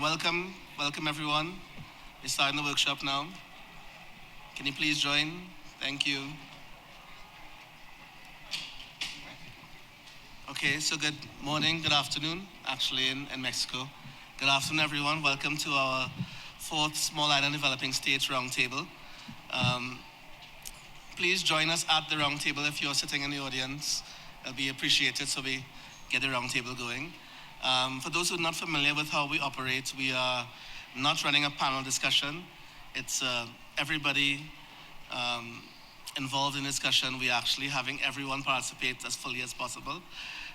welcome everyone. We're starting the workshop now. Can you please join? Thank you. Okay, so good morning, good afternoon, actually in Mexico. Good afternoon, everyone. Welcome to our fourth Small Island Developing States Roundtable. Please join us at the roundtable if you're sitting in the audience. It'll be appreciated so we get the roundtable going. For those who are not familiar with how we operate, we are not running a panel discussion. It's everybody involved in discussion. We're actually having everyone participate as fully as possible.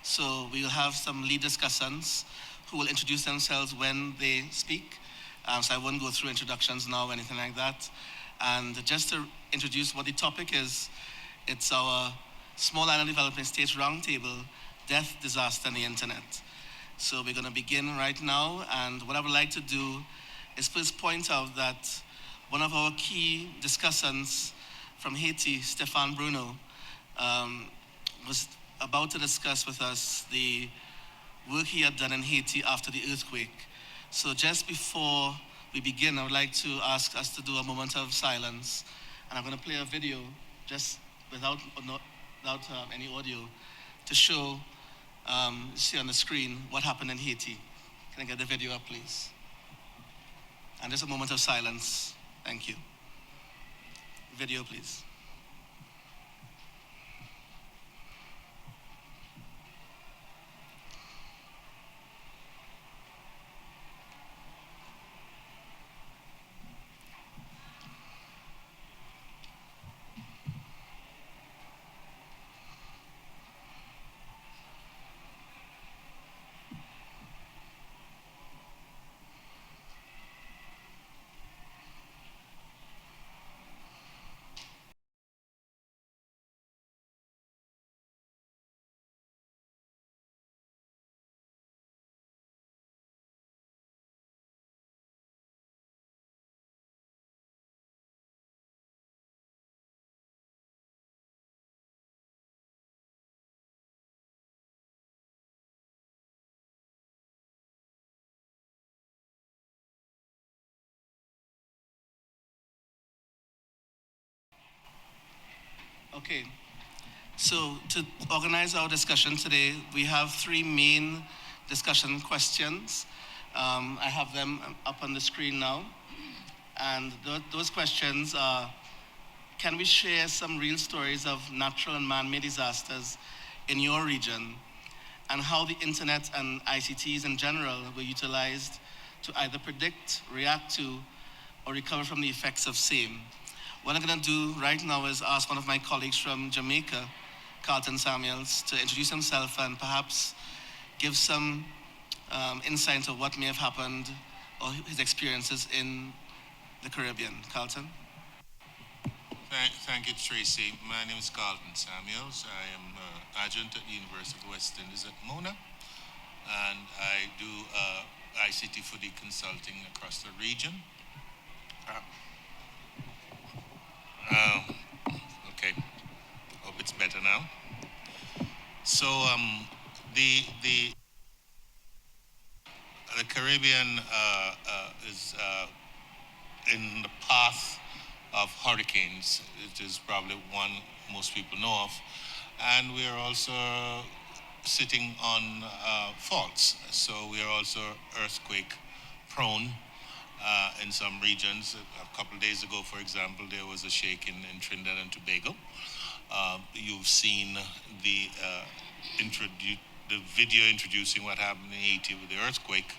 So we'll have some lead discussants who will introduce themselves when they speak. So I won't go through introductions now or anything like that. And just to introduce what the topic is, it's our Small Island Developing States Roundtable, Death, Disaster, and the Internet. So we're going to begin right now, and what I would like to do is first point out that one of our key discussants from Haiti, Stéphane Bruno, was about to discuss with us the work he had done in Haiti after the earthquake. So just before we begin, I would like to ask us to do a moment of silence, and I'm going to play a video just without any audio to show, see on the screen what happened in Haiti. Can I get the video up, please? And just a moment of silence. Thank you. Video, please. Okay, so to organize our discussion today, we have three main discussion questions. I have them up on the screen now. And those questions are, can we share some real stories of natural and man-made disasters in your region, and how the internet and ICTs in general were utilized to either predict, react to, or recover from the effects of same? What I'm going to do right now is ask one of my colleagues from Jamaica, Carlton Samuels, to introduce himself and perhaps give some insight into what may have happened or his experiences in the Caribbean. Carlton? Thank you, Tracy. My name is Carlton Samuels. I am adjunct at the University of West Indies at Mona, and I do ICT for the consulting across the region. Okay, hope it's better now. So the Caribbean is in the path of hurricanes. It is probably one most people know of, and we are also sitting on faults. So we are also earthquake prone. In some regions. A couple of days ago, for example, there was a shake in Trinidad and Tobago. You've seen the video introducing what happened in Haiti with the earthquake.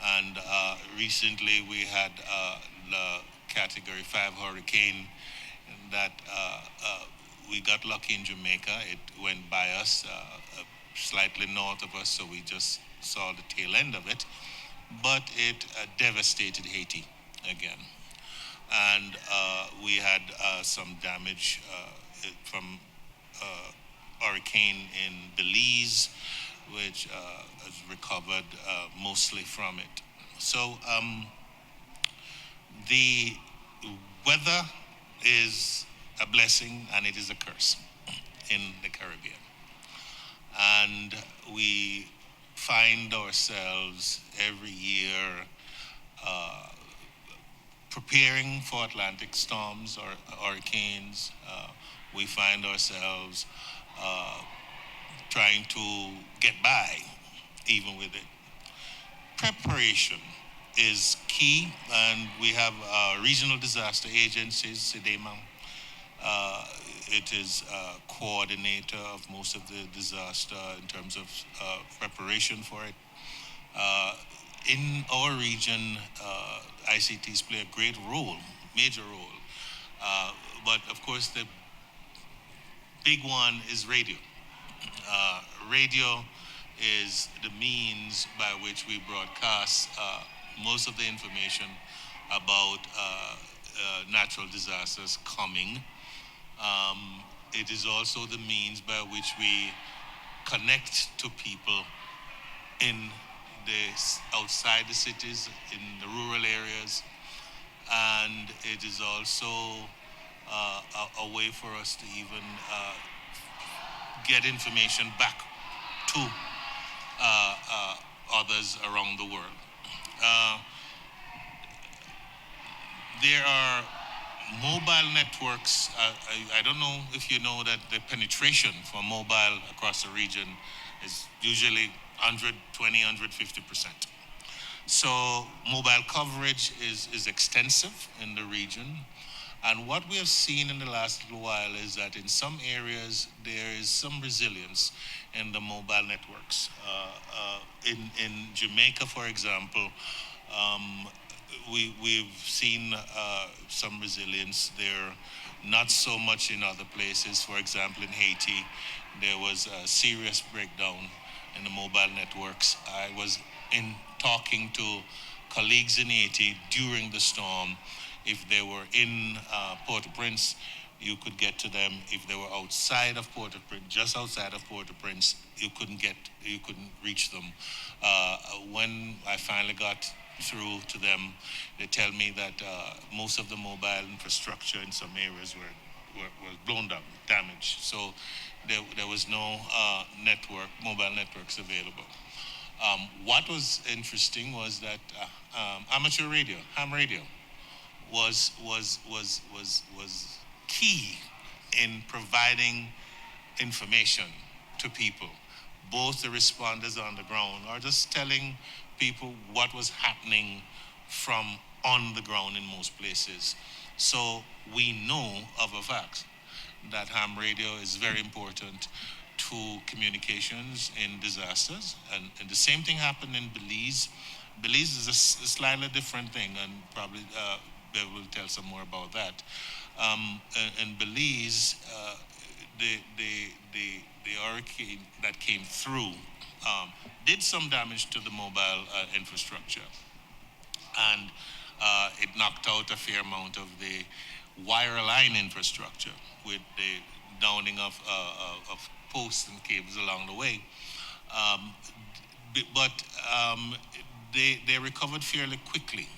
And recently we had the Category 5 hurricane that we got lucky in Jamaica. It went by us, slightly north of us, so we just saw the tail end of it. But it devastated Haiti again. And we had some damage from hurricane in Belize, which has recovered mostly from it. So the weather is a blessing and it is a curse in the Caribbean. And we find ourselves every year uh, preparing for Atlantic storms or hurricanes. We find ourselves uh, trying to get by even with it. Preparation is key, and we have regional disaster agencies, SIDEMA. It is coordinator of most of the disaster in terms of preparation for it. Uh, in our region, ICTs play a great role, major role. But of course, the big one is radio. Radio is the means by which we broadcast most of the information about natural disasters coming. It is also the means by which we connect to people in outside the cities, in the rural areas, and it is also a way for us to even get information back to others around the world. Uh, there are mobile networks. I don't know if you know that the penetration for mobile across the region is usually 120, 150%. So mobile coverage is extensive in the region. And what we have seen in the last little while is that in some areas there is some resilience in the mobile networks. In Jamaica, for example, we've seen some resilience there, not so much in other places. For example, in Haiti, there was a serious breakdown in the mobile networks. I was in talking to colleagues in Haiti during the storm. If they were in Port-au-Prince, you could get to them. If they were outside of Port-au-Prince, just outside of Port-au-Prince, you couldn't reach them. When I finally got through to them, they tell me that most of the mobile infrastructure in some areas were blown down, damaged. So there was no mobile networks available. What was interesting was that amateur radio, ham radio, was key in providing information to people, both the responders on the ground or just telling people what was happening from on the ground in most places. So we know of a fact that ham radio is very important to communications in disasters. And the same thing happened in Belize. Belize is a slightly different thing, and probably Bev will tell some more about that. In Belize, the hurricane that came through did some damage to the mobile infrastructure, and it knocked out a fair amount of the wireline infrastructure with the downing of posts and cables along the way. But they recovered fairly quickly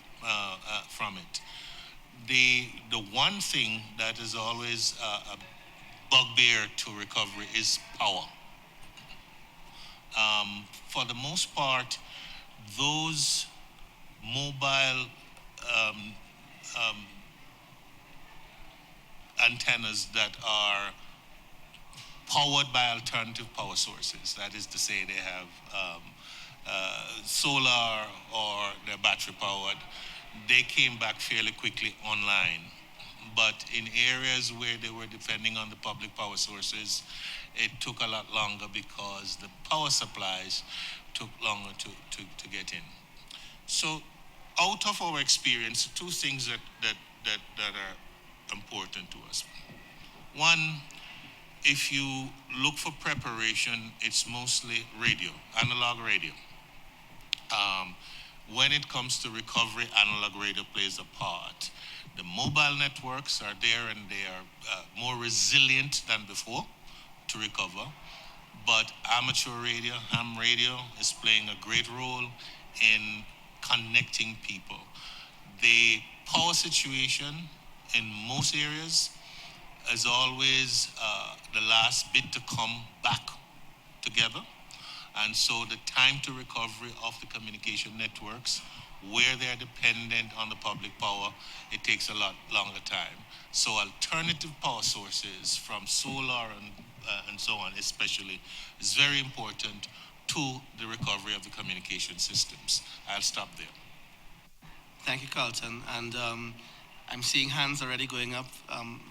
from it. The one thing that is always a bugbear to recovery is power. For the most part, those mobile antennas that are powered by alternative power sources, that is to say, they have solar or they're battery powered, they came back fairly quickly online. But in areas where they were depending on the public power sources, it took a lot longer because the power supplies took longer to get in. So out of our experience, two things that are important to us. One, if you look for preparation, it's mostly radio, analog radio. When it comes to recovery, analog radio plays a part. The mobile networks are there and they are more resilient than before to recover. But amateur radio, ham radio, is playing a great role in connecting people. The power situation in most areas is always the last bit to come back together. And so the time to recovery of the communication networks where they're dependent on the public power, it takes a lot longer time. So alternative power sources from solar and so on especially is very important to the recovery of the communication systems. I'll stop there. Thank you, Carlton. And I'm seeing hands already going up,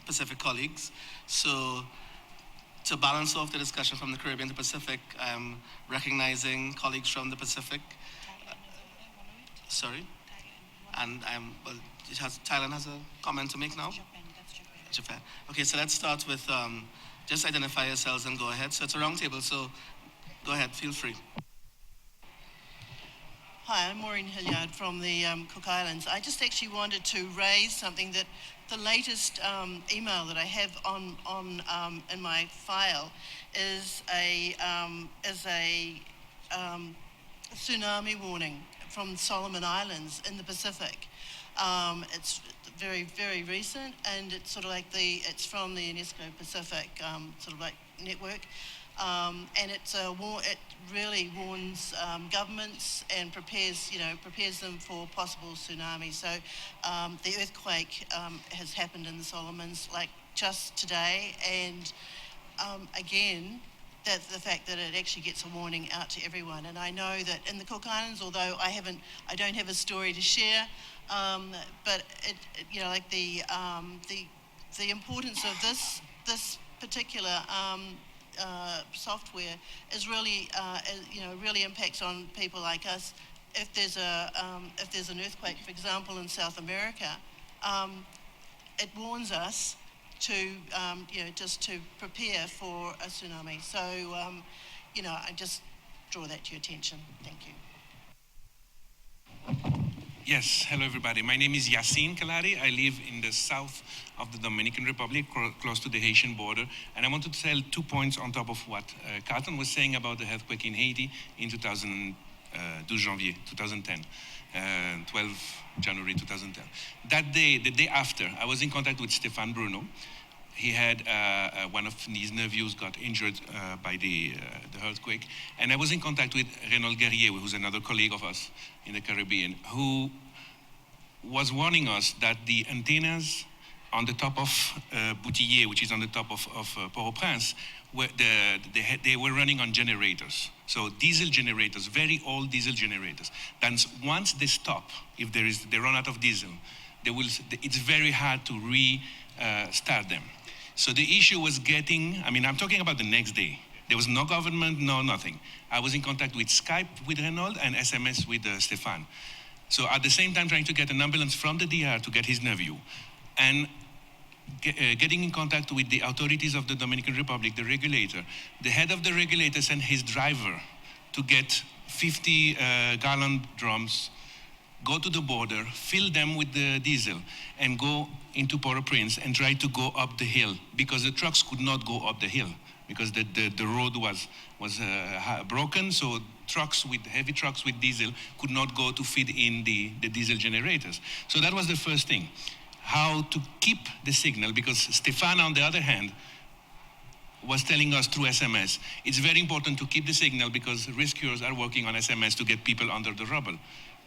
Pacific colleagues. So to balance off the discussion from the Caribbean to Pacific, I'm recognizing colleagues from the Pacific. Sorry? And Thailand has a comment to make now? Japan. Okay, so let's start with just identify yourselves and go ahead. So it's a round table, so go ahead, feel free. Hi, I'm Maureen Hilliard from the Cook Islands. I just actually wanted to raise something that the latest email that I have on in my file is a tsunami warning from Solomon Islands in the Pacific. It's very, very recent, and it's sort of like it's from the UNESCO Pacific sort of like network. And it really warns governments and prepares them for possible tsunami. So the earthquake has happened in the Solomons like just today, and again, the fact that it actually gets a warning out to everyone. And I know that in the Cook Islands, although I don't have a story to share, but the importance of this particular software is really really impacts on people like us. If there's an earthquake, for example, in South America, it warns us to just to prepare for a tsunami. So I just draw that to your attention. Thank you. Yes, hello everybody. My name is Yassine Kalari. I live in the south of the Dominican Republic, close to the Haitian border. And I wanted to tell 2 points on top of what Carlton was saying about the earthquake in Haiti in 12 Janvier 2010, 12 January 2010. That day, the day after, I was in contact with Stéphane Bruno. He had one of his nephews got injured by the earthquake. And I was in contact with Renaud Guerrier, who's another colleague of us in the Caribbean, who was warning us that the antennas on the top of Boutillier, which is on the top of Port-au-Prince, they were running on generators. So diesel generators, very old diesel generators. Then once they stop, if they run out of diesel, it's very hard to restart them. So the issue was I'm talking about the next day. There was no government, no nothing. I was in contact with Skype with Renaud and SMS with Stéphane. So at the same time trying to get an ambulance from the DR to get his nephew. And getting in contact with the authorities of the Dominican Republic, the regulator. The head of the regulator sent his driver to get 50-gallon drums, go to the border, fill them with the diesel, and go into Port-au-Prince and try to go up the hill, because the trucks could not go up the hill because the road was broken. So heavy trucks with diesel could not go to feed in the diesel generators. So that was the first thing, how to keep the signal, because Stéphane, on the other hand, was telling us through SMS, it's very important to keep the signal because rescuers are working on SMS to get people under the rubble.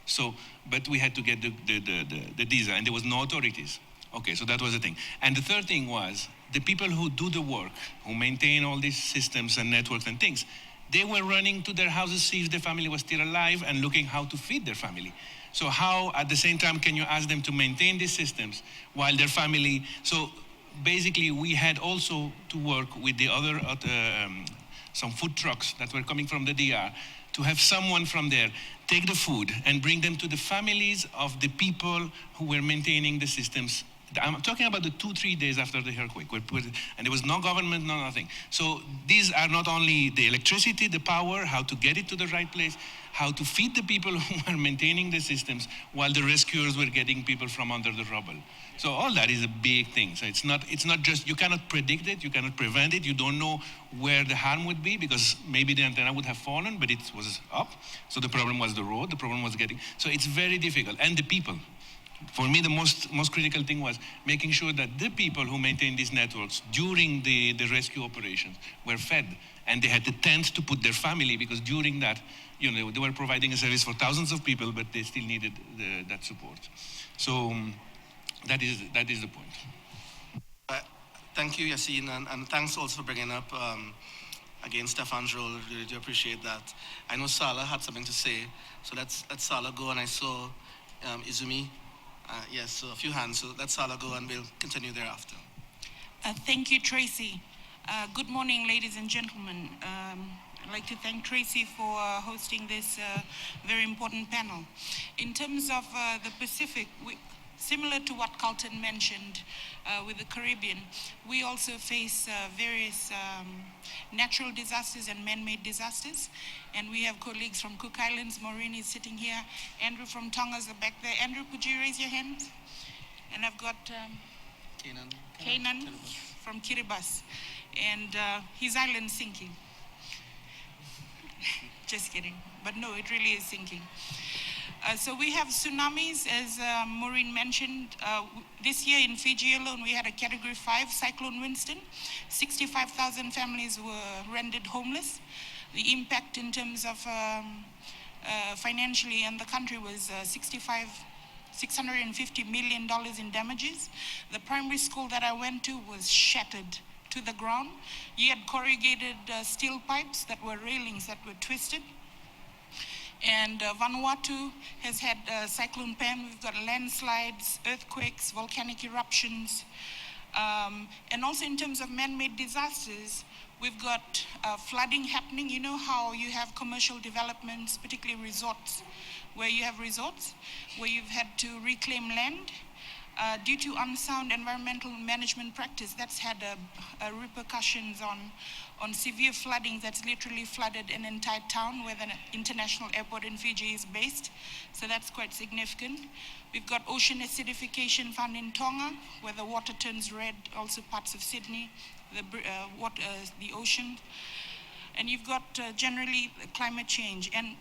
So, but we had to get the diesel, and there was no authorities. Okay, so that was the thing. And the third thing was, the people who do the work, who maintain all these systems and networks and things, they were running to their houses, see if their family was still alive, and looking how to feed their family. So how, at the same time, can you ask them to maintain these systems while their family... So basically, we had also to work with the other, some food trucks that were coming from the DR, to have someone from there take the food and bring them to the families of the people who were maintaining the systems. I'm talking about the 2-3 days after the earthquake, and there was no government, no nothing. So these are not only the electricity, the power, how to get it to the right place, how to feed the people who are maintaining the systems, while the rescuers were getting people from under the rubble. So all that is a big thing. So it's not just, you cannot predict it, you cannot prevent it, you don't know where the harm would be, because maybe the antenna would have fallen, but it was up. So the problem was the road, the problem was getting, so it's very difficult. And the people. For me, the most critical thing was making sure that the people who maintain these networks during the rescue operations were fed, and they had the tent to put their family, because during that, they were providing a service for thousands of people, but they still needed that support. So that is the point. Thank you, Yassine, and thanks also for bringing up, again, Stefan's role. Really do appreciate that. I know Salah had something to say, so let's let Salah go, and I saw Izumi. Yes, so a few hands, so let Salah go, and we'll continue thereafter. Thank you, Tracy. Good morning, ladies and gentlemen. I'd like to thank Tracy for hosting this very important panel. In terms of the Pacific, similar to what Carlton mentioned with the Caribbean, we also face various natural disasters and man-made disasters. And we have colleagues from Cook Islands. Maureen is sitting here. Andrew from Tonga's back there. Andrew, could you raise your hand? And I've got Kanan from Kiribati. And his island's sinking. Just kidding. But no, it really is sinking. So we have tsunamis, as Maureen mentioned. This year in Fiji alone, we had a Category 5 Cyclone Winston. 65,000 families were rendered homeless. The impact in terms of financially in the country was $650 million in damages. The primary school that I went to was shattered to the ground. You had corrugated steel pipes that were railings that were twisted. And Vanuatu has had Cyclone Pam. We've got landslides, earthquakes, volcanic eruptions. And also in terms of man-made disasters, we've got flooding happening. You know how you have commercial developments, particularly resorts, where you have resorts, where you've had to reclaim land. Due to unsound environmental management practice, that's had repercussions on severe flooding that's literally flooded an entire town where the international airport in Fiji is based. So that's quite significant. We've got ocean acidification found in Tonga, where the water turns red, also parts of Sydney, the ocean. And you've got generally climate change. And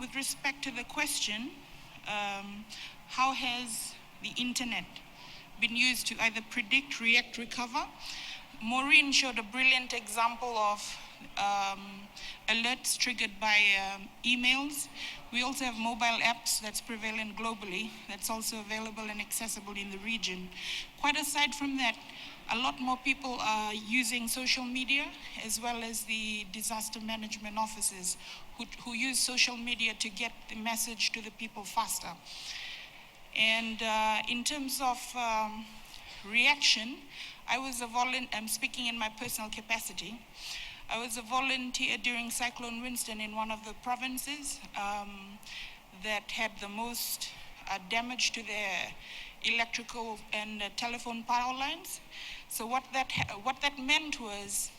with respect to the question, how has the internet been used to either predict, react, recover? Maureen showed a brilliant example of alerts triggered by emails. We also have mobile apps that's prevalent globally, that's also available and accessible in the region. Quite aside from that, a lot more people are using social media, as well as the disaster management officers who use social media to get the message to the people faster. And in terms of reaction, I'm speaking in my personal capacity. I was a volunteer during Cyclone Winston in one of the provinces that had the most damage to their electrical and telephone power lines. So what that meant was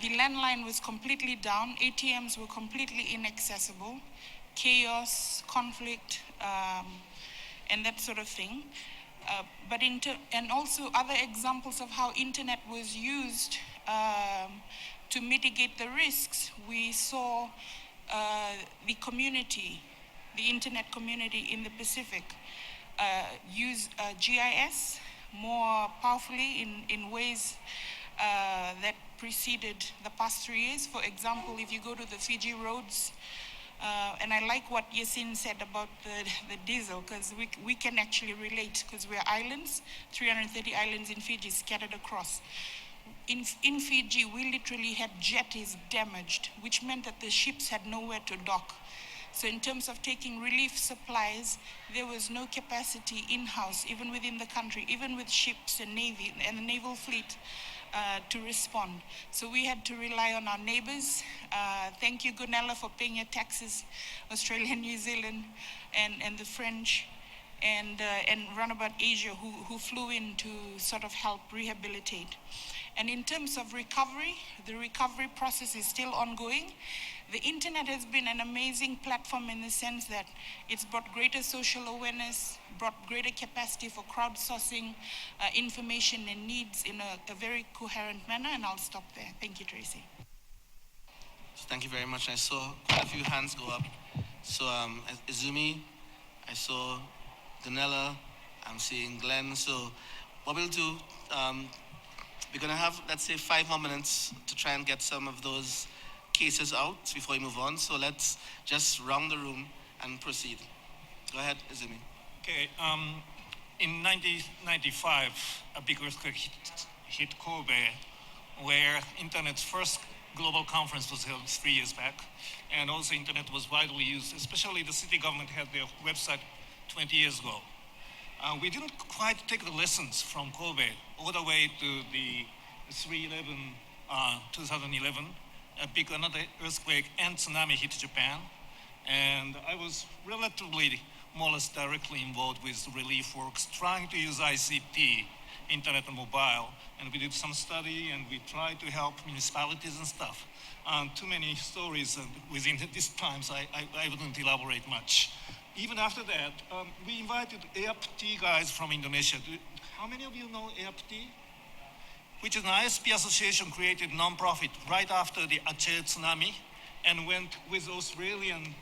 the landline was completely down, ATMs were completely inaccessible, chaos, conflict, and that sort of thing. And also other examples of how internet was used to mitigate the risks. We saw the community, the internet community in the Pacific, use GIS more powerfully in ways that preceded the past 3 years. For example, if you go to the Fiji roads, and I like what Yassine said about the diesel, because we can actually relate, because we're islands, 330 islands in Fiji scattered across. In Fiji, we literally had jetties damaged, which meant that the ships had nowhere to dock. So in terms of taking relief supplies, there was no capacity in-house, even within the country, even with ships and Navy and the naval fleet, to respond. So we had to rely on our neighbors. Thank you, Gunella, for paying your taxes, Australia, New Zealand, and the French, and Runabout Asia, who flew in to sort of help rehabilitate. And in terms of recovery, the recovery process is still ongoing. The internet has been an amazing platform in the sense that it's brought greater social awareness, brought greater capacity for crowdsourcing information and needs in a very coherent manner, and I'll stop there. Thank you, Tracy. Thank you very much. I saw quite a few hands go up. So Izumi, I saw Ganella, I'm seeing Glenn. So what we'll do, we're going to have, let's say, 5 more minutes to try and get some of those cases out before we move on. So let's just round the room and proceed. Go ahead, Izumi. Okay, in 1995, a big earthquake hit Kobe, where Internet's first global conference was held 3 years back, and also Internet was widely used, especially the city government had their website 20 years ago. We didn't quite take the lessons from Kobe all the way to the 3/11, 2011, a big another earthquake and tsunami hit Japan. And I was relatively more or less directly involved with relief works, trying to use ICT, internet and mobile. And we did some study and we tried to help municipalities and stuff. Too many stories within this time, so I wouldn't elaborate much. Even after that, we invited APT guys from Indonesia. How many of you know APT? Which is an ISP association created non-profit right after the Aceh tsunami and went with Australian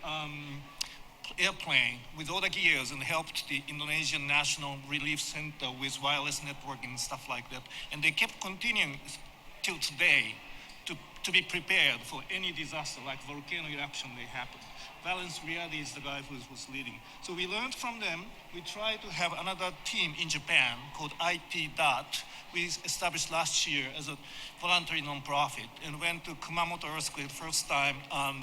airplane with all the gears and helped the Indonesian National Relief Center with wireless networking and stuff like that. And they kept continuing till today to be prepared for any disaster like volcano eruption that happened. Valence Riadi is the guy who was leading. So we learned from them. We tried to have another team in Japan called IT DOT. We established last year as a voluntary nonprofit and went to Kumamoto earthquake first time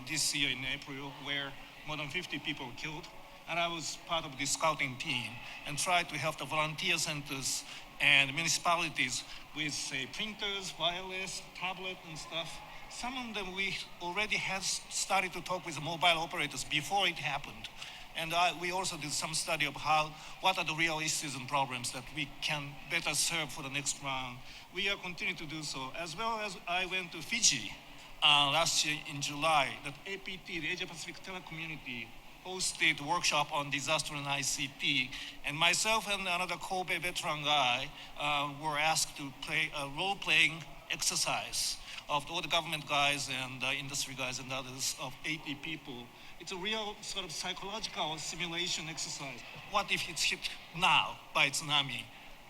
this year in April, where more than 50 people were killed. And I was part of the scouting team and tried to help the volunteer centers and municipalities with, say, printers, wireless, tablet and stuff. Some of them we already had started to talk with the mobile operators before it happened. And we also did some study of what are the real issues and problems that we can better serve for the next round. We are continuing to do so, as well as I went to Fiji last year in July, that APT, the Asia Pacific Telecommunity, hosted a workshop on disaster and ICT. And myself and another Kobe veteran guy were asked to play a role-playing exercise of all the government guys and industry guys and others of 80 people. It's a real sort of psychological simulation exercise. What if it's hit now by tsunami?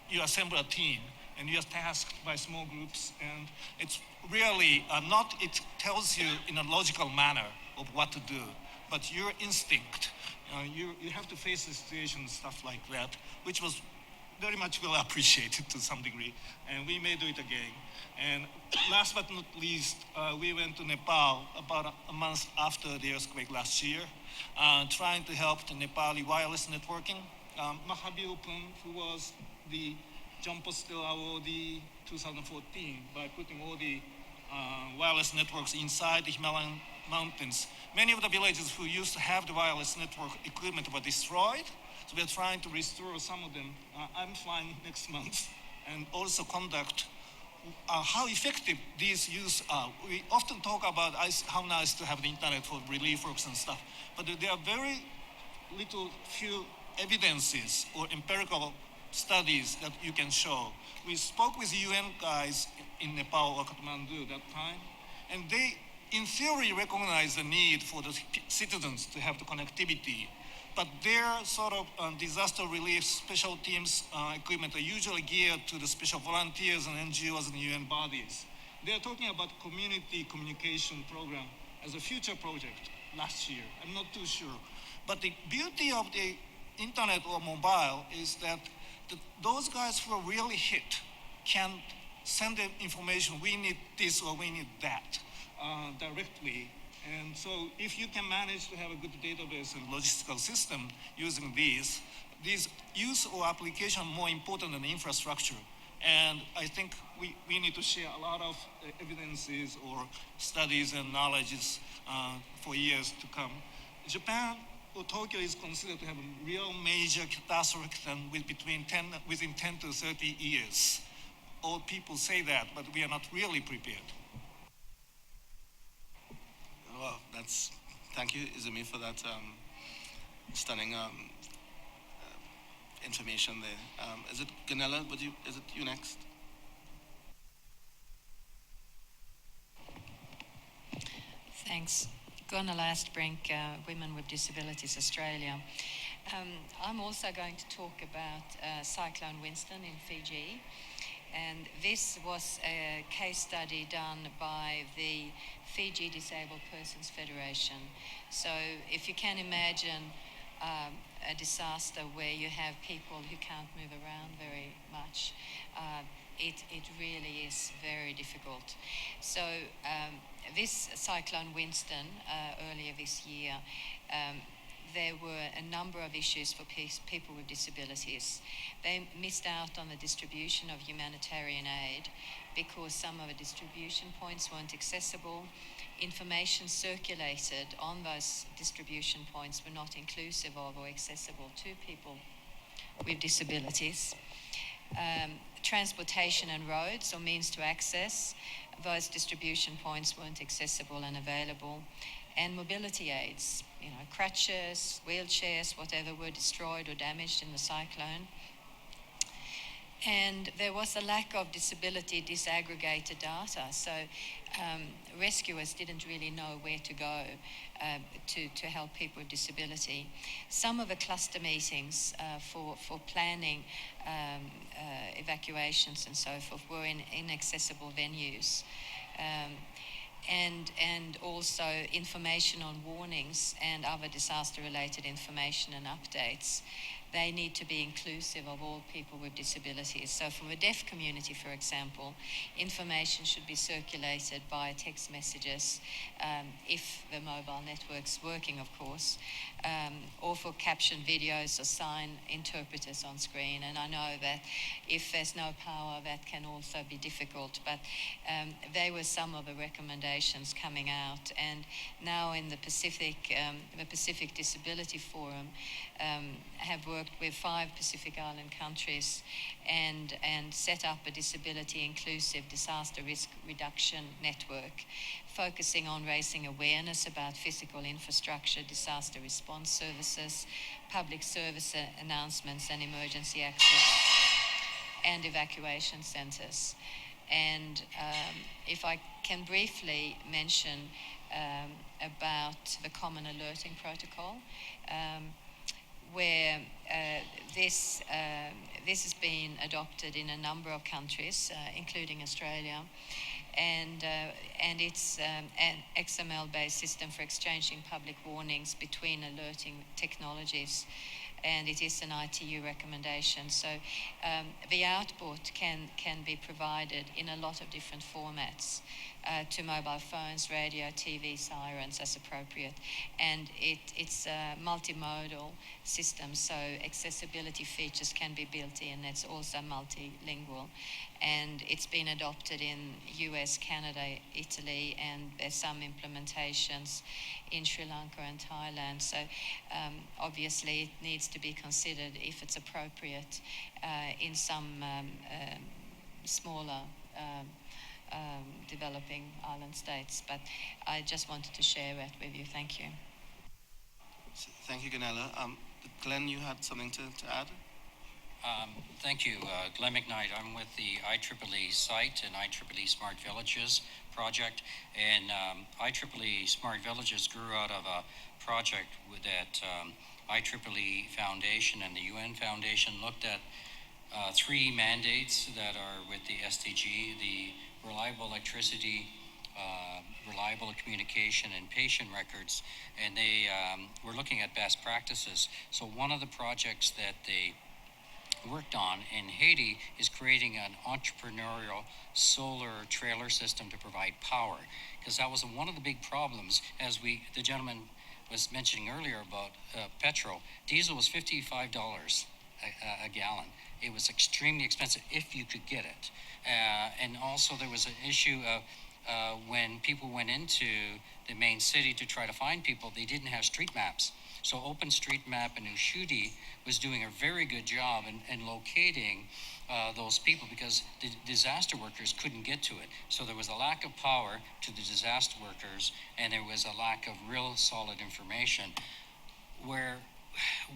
You assemble a team and you're tasked by small groups, and it's really it tells you in a logical manner of what to do, but your instinct, you have to face the situation and stuff like that, which was very much well appreciated to some degree, and we may do it again. And last but not least, we went to Nepal about a month after the earthquake last year, trying to help the Nepali wireless networking. Mahabir Upun, who was the John Postel Award 2014, by putting all the wireless networks inside the Himalayan mountains. Many of the villages who used to have the wireless network equipment were destroyed, so we're trying to restore some of them. I'm flying next month and also conduct how effective these use are. We often talk about how nice to have the internet for relief works and stuff, but there are very few evidences or empirical studies that you can show. We spoke with UN guys in Nepal or Kathmandu that time, and they, in theory, recognize the need for the citizens to have the connectivity, but their sort of disaster relief special teams equipment are usually geared to the special volunteers and NGOs and UN bodies. They're talking about community communication program as a future project last year. I'm not too sure. But the beauty of the internet or mobile is that those guys who are really hit can send them information, we need this or we need that, directly. And so if you can manage to have a good database and logistical system using these use or application are more important than the infrastructure. And I think we need to share a lot of evidences or studies and knowledges for years to come. Japan or Tokyo is considered to have a real major catastrophic within 10 to 30 years. All people say that, but we are not really prepared. Well, thank you, Izumi, for that stunning information there. Is it Ganella? Is it you next? Thanks. Gunnar Lastbrink, Women with Disabilities Australia. I'm also going to talk about Cyclone Winston in Fiji. And this was a case study done by the Fiji Disabled Persons Federation. So if you can imagine a disaster where you have people who can't move around very much, it really is very difficult. So this Cyclone Winston earlier this year, there were a number of issues for people with disabilities. They missed out on the distribution of humanitarian aid because some of the distribution points weren't accessible. Information circulated on those distribution points were not inclusive of or accessible to people with disabilities. Transportation and roads or means to access those distribution points weren't accessible and available. And mobility aids, crutches, wheelchairs, whatever, were destroyed or damaged in the cyclone. And there was a lack of disability disaggregated data, so rescuers didn't really know where to go to help people with disability. Some of the cluster meetings for planning evacuations and so forth were in inaccessible venues. And also information on warnings and other disaster-related information and updates. They need to be inclusive of all people with disabilities. So for the deaf community, for example, information should be circulated via text messages, if the mobile network's working, of course, or for caption videos or sign interpreters on screen. And I know that if there's no power, that can also be difficult, but they were some of the recommendations coming out. And now in the Pacific Disability Forum have worked with 5 Pacific Island countries and set up a disability inclusive disaster risk reduction network, focusing on raising awareness about physical infrastructure, disaster response services, public service announcements and emergency access and evacuation centres. And if I can briefly mention about the Common Alerting Protocol, where this has been adopted in a number of countries, including Australia, and it's an XML-based system for exchanging public warnings between alerting technologies, and it is an ITU recommendation. So the output can be provided in a lot of different formats to mobile phones, radio, TV, sirens as appropriate. And it's a multimodal system, so accessibility features can be built in. It's also multilingual. And it's been adopted in US, Canada, Italy, and there's some implementations in Sri Lanka and Thailand. So obviously it needs to be considered if it's appropriate in some smaller developing island states. But I just wanted to share that with you. Thank you. Thank you, Ganella. Glenn, you had something to add? Thank you. Glenn McKnight. I'm with the IEEE site and IEEE Smart Villages project. And IEEE Smart Villages grew out of a project that IEEE Foundation and the UN Foundation looked at 3 mandates that are with the SDG, the reliable electricity, reliable communication, and patient records. And they were looking at best practices. So one of the projects that they worked on in Haiti is creating an entrepreneurial solar trailer system to provide power, because that was one of the big problems, as the gentleman was mentioning earlier about petrol. Diesel was $55 a gallon. It was extremely expensive if you could get it. And also there was an issue of when people went into the main city to try to find people, they didn't have street maps. So OpenStreetMap in Ushudi was doing a very good job in locating those people, because the disaster workers couldn't get to it. So there was a lack of power to the disaster workers, and there was a lack of real solid information, where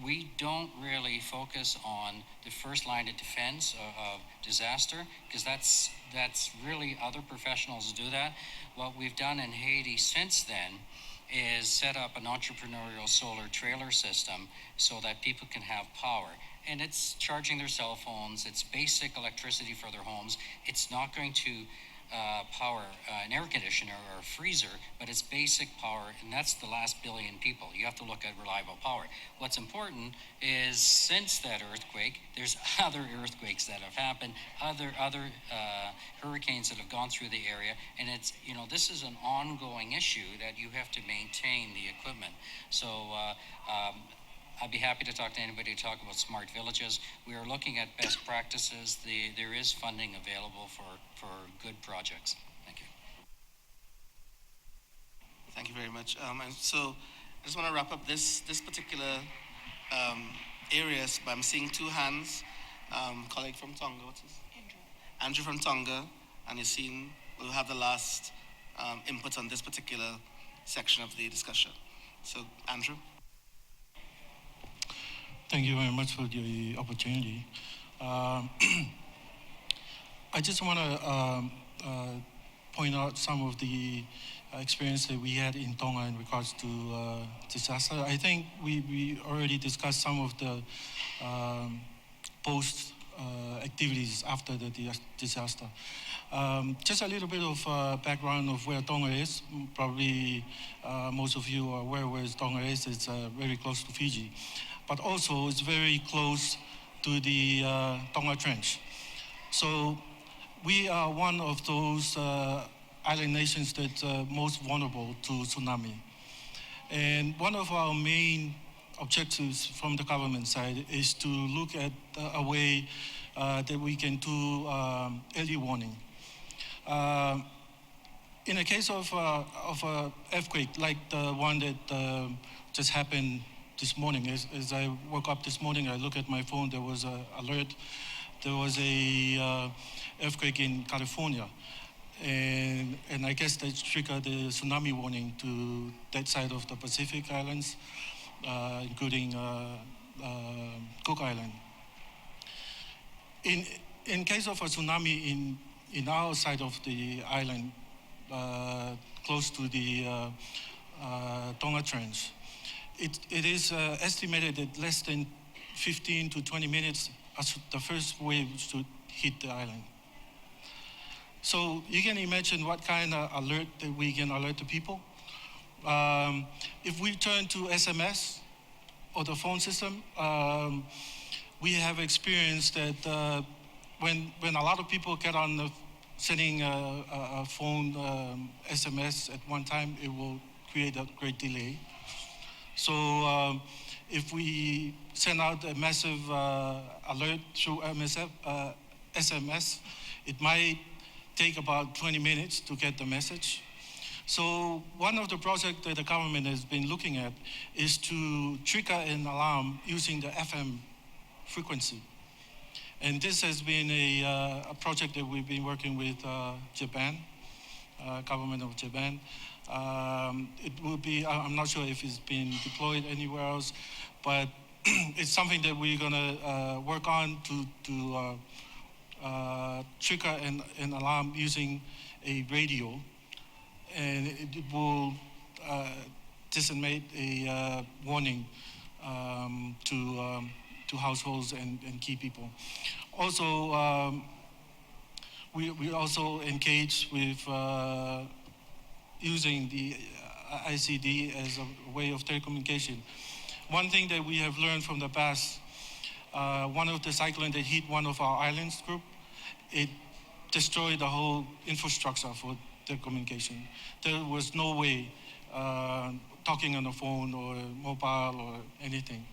we don't really focus on the first line of defense of disaster, because that's really other professionals do that. What we've done in Haiti since then is set up an entrepreneurial solar trailer system so that people can have power. And it's charging their cell phones, it's basic electricity for their homes. It's not going to power an air conditioner or a freezer, but it's basic power, and that's the last billion people. You have to look at reliable power. What's important is since that earthquake, there's other earthquakes that have happened, other hurricanes that have gone through the area, and it's, you know, this is an ongoing issue that you have to maintain the equipment. So I'd be happy to talk to anybody to talk about smart villages. We are looking at best practices. There is funding available for good projects. Thank you. Thank you very much. And so I just want to wrap up this particular areas, but I'm seeing two hands. Colleague from Tonga, what's his? Andrew from Tonga, and you're seeing we'll have the last input on this particular section of the discussion. So, Andrew. Thank you very much for the opportunity. I just want to point out some of the experience that we had in Tonga in regards to disaster. I think we already discussed some of the post activities after the disaster. Just a little bit of background of where Tonga is. Probably most of you are aware where Tonga is. It's very close to Fiji. But also it's very close to the Tonga Trench. So we are one of those island nations that's most vulnerable to tsunami. And one of our main objectives from the government side is to look at a way that we can do early warning. In a case of an earthquake like the one that just happened this morning, as I woke up this morning, I look at my phone, there was an alert. There was a earthquake in California. And I guess that triggered the tsunami warning to that side of the Pacific Islands, including Cook Island. In case of a tsunami in our side of the island, close to the Tonga Trench, it is estimated that less than 15 to 20 minutes as the first wave should hit the island. So you can imagine what kind of alert that we can alert the people. If we turn to SMS or the phone system, we have experienced that when a lot of people get on sending a phone SMS at one time, it will create a great delay. So if we send out a massive alert through SMS, it might take about 20 minutes to get the message. So one of the projects that the government has been looking at is to trigger an alarm using the FM frequency. And this has been a project that we've been working with Japan, government of Japan. It will be, I'm not sure if it's been deployed anywhere else, but it's something that we're gonna work on to trigger an alarm using a radio, and it will disseminate a warning to households and key people. Also, we also engage with using the ICD as a way of telecommunication. One thing that we have learned from the past, one of the cyclones that hit one of our islands group, it destroyed the whole infrastructure for telecommunication. There was no way talking on the phone or mobile or anything.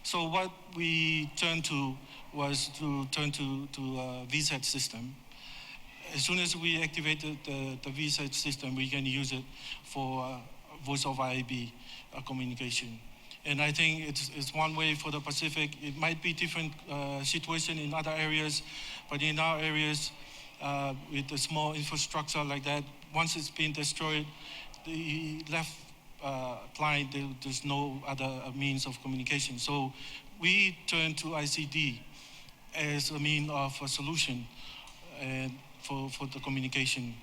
So what we turned to was to turn to a VSAT system. As soon as we activated the VSAT system, we can use it for voice over IP communication. And I think it's one way for the Pacific. It might be different situation in other areas, but in our areas, with a small infrastructure like that, once it's been destroyed, the left client, there's no other means of communication. So we turn to ICD as a means of a solution for the communication.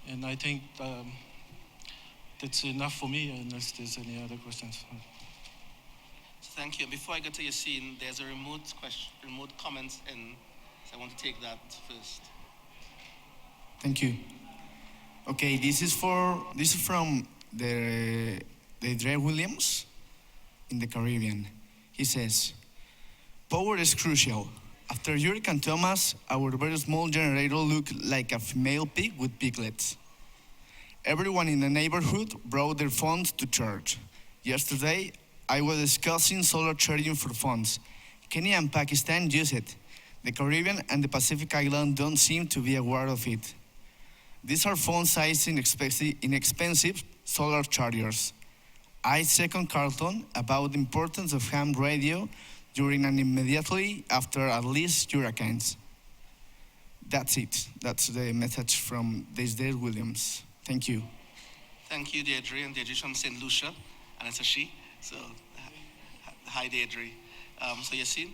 And I think that's enough for me, unless there's any other questions. Thank you. Before I get to Yassine, there's a remote question, remote comments in, so I want to take that first. Thank you. Okay, this is from the Dre Williams in the Caribbean. He says, "Power is crucial. After Hurricane Thomas, our very small generator looked like a female pig with piglets. Everyone in the neighborhood brought their phones to church. Yesterday, I was discussing solar charging for phones. Kenya and Pakistan use it. The Caribbean and the Pacific Island don't seem to be aware of it. These are phone-sized, inexpensive solar chargers. I second Carlton about the importance of ham radio during and immediately after at least hurricanes." That's it. That's the message from Dre Williams. Thank you. Thank you, Deirdre, and Deirdre's from St. Lucia, and it's a she, so hi, Deirdre. So Yassine?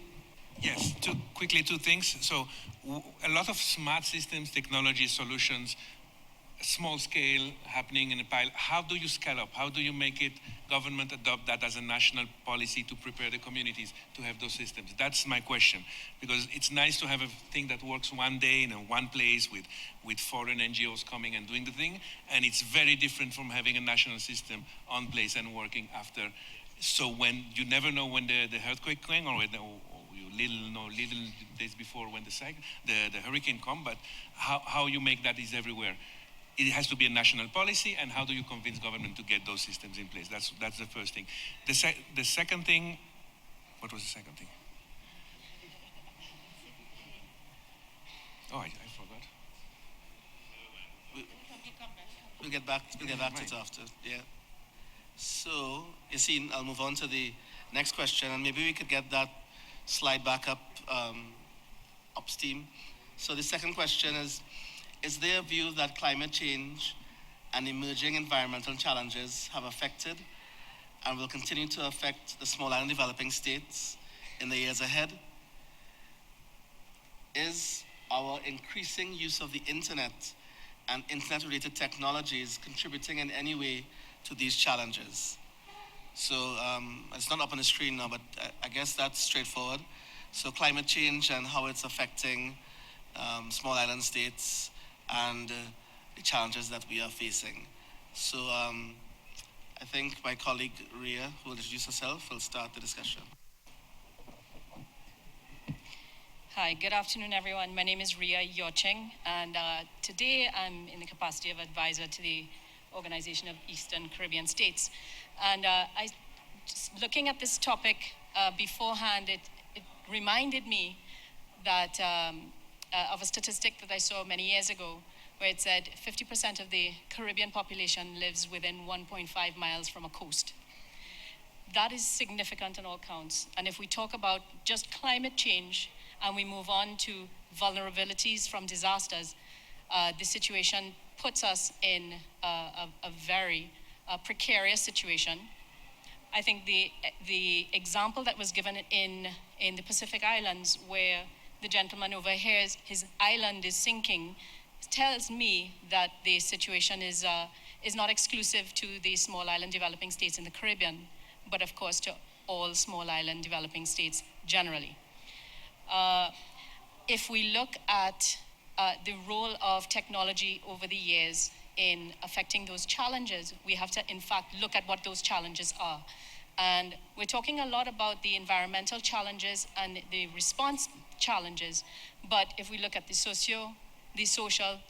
Yes, two things. So a lot of smart systems, technology solutions, small scale happening in a pilot. How do you scale up? How do you make it government adopt that as a national policy to prepare the communities to have those systems? That's my question, because it's nice to have a thing that works one day in one place with foreign NGOs coming and doing the thing, and it's very different from having a national system on place and working after. So when you never know when the earthquake came, or you little days before when the hurricane come, but how you make that is everywhere. It has to be a national policy, and how do you convince government to get those systems in place? That's the first thing. The second thing, what was the second thing? Oh, I forgot. We'll get back to it after. Yeah. So, Yassine, I'll move on to the next question, and maybe we could get that slide back up, up steam. So the second question is there a view that climate change and emerging environmental challenges have affected and will continue to affect the small island developing states in the years ahead? Is our increasing use of the internet and internet-related technologies contributing in any way to these challenges? So it's not up on the screen now, but I guess that's straightforward. So climate change and how it's affecting small island states and the challenges that we are facing. So I think my colleague Ria, who will introduce herself, will start the discussion. Hi, good afternoon, everyone. My name is Ria Yocheng, and today I'm in the capacity of advisor to the Organization of Eastern Caribbean States. And just looking at this topic beforehand, it reminded me that of a statistic that I saw many years ago, where it said 50% of the Caribbean population lives within 1.5 miles from a coast. That is significant on all counts. And if we talk about just climate change and we move on to vulnerabilities from disasters, the situation puts us in a very precarious situation. I think the example that was given in the Pacific Islands, where the gentleman over here, his island is sinking, tells me that the situation is not exclusive to the small island developing states in the Caribbean, but of course to all small island developing states generally. If we look at the role of technology over the years in affecting those challenges, we have to in fact look at what those challenges are. And we're talking a lot about the environmental challenges and the response challenges, but if we look at the social,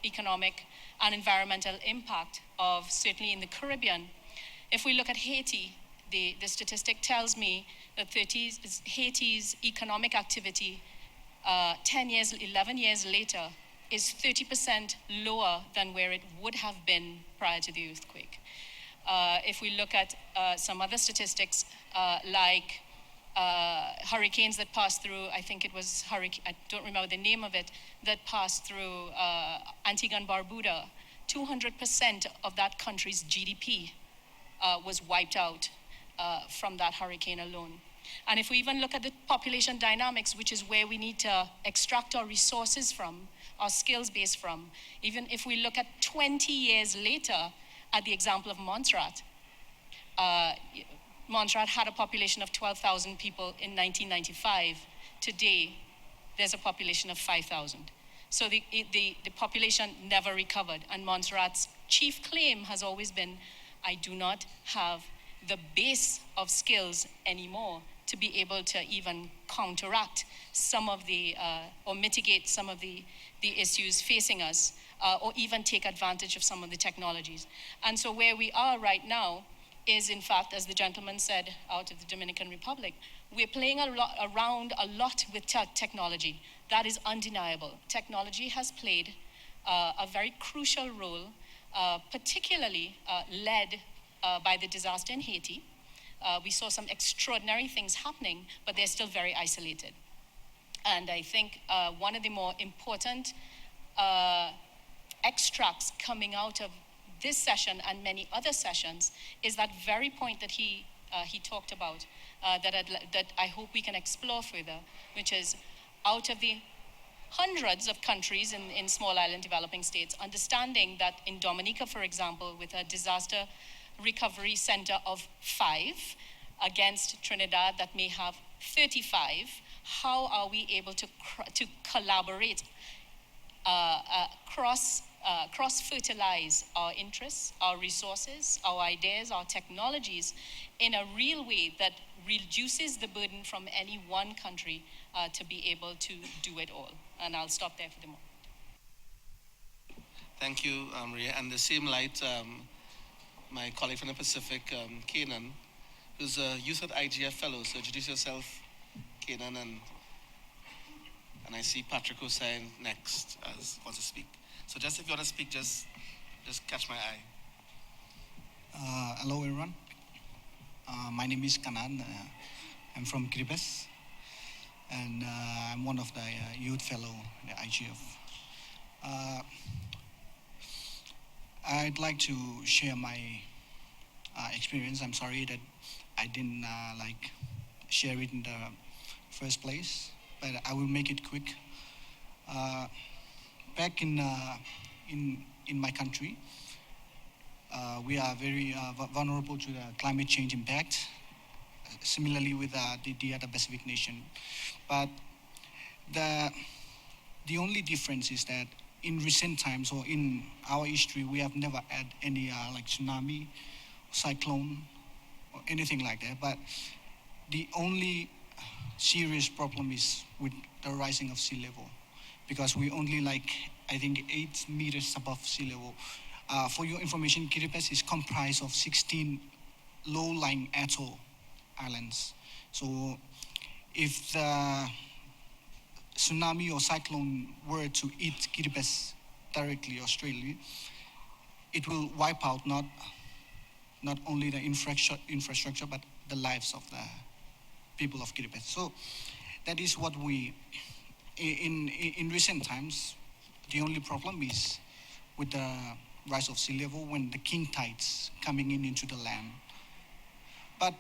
economic, and environmental impact of, certainly in the Caribbean, if we look at Haiti, the statistic tells me that Haiti's economic activity 11 years later is 30% lower than where it would have been prior to the earthquake. If we look at some other statistics like hurricanes that passed through, I think it was I don't remember the name of it, that passed through Antigua and Barbuda, 200% of that country's GDP was wiped out from that hurricane alone. And if we even look at the population dynamics, which is where we need to extract our resources from, our skills base from, even if we look at 20 years later, at the example of Montserrat, Montserrat had a population of 12,000 people in 1995. Today, there's a population of 5,000. So the population never recovered. And Montserrat's chief claim has always been, I do not have the base of skills anymore to be able to even counteract some of the, or mitigate some of the issues facing us, or even take advantage of some of the technologies. And so where we are right now is, in fact, as the gentleman said out of the Dominican Republic, we're playing around a lot with technology. That is undeniable. Technology has played a very crucial role, particularly led by the disaster in Haiti. We saw some extraordinary things happening, but they're still very isolated. And I think one of the more important extracts coming out of this session and many other sessions is that very point that he talked about, that I hope we can explore further, which is out of the hundreds of countries in small island developing states, understanding that in Dominica, for example, with a disaster recovery center of 5 against Trinidad that may have 35, how are we able to collaborate, cross-fertilize our interests, our resources, our ideas, our technologies in a real way that reduces the burden from any one country to be able to do it all. And I'll stop there for the moment. Thank you, Maria. And the same light, my colleague from the Pacific, Kanan, who's a Youth at IGF Fellow. So introduce yourself, Kanan, and I see Patrick Hussain next as wants to speak. So just if you want to speak, just catch my eye. Hello everyone. My name is Kanan. I'm from Kiribati, and I'm one of the youth fellow in the IGF. I'd like to share my experience. I'm sorry that I didn't share it in the first place, but I will make it quick. Back in my country, we are very vulnerable to the climate change impact, similarly with the other Pacific nation. But the only difference is that in recent times or in our history, we have never had any tsunami, cyclone, or anything like that. But the only serious problem is with the rising of sea level, because we only I think 8 meters above sea level. For your information, Kiribati is comprised of 16 low-lying atoll islands. So if the tsunami or cyclone were to hit Kiribati directly or straightly, it will wipe out not only the infrastructure, but the lives of the people of Kiribati. So that is what we, in recent times, the only problem is with the rise of sea level when the king tides coming into the land. But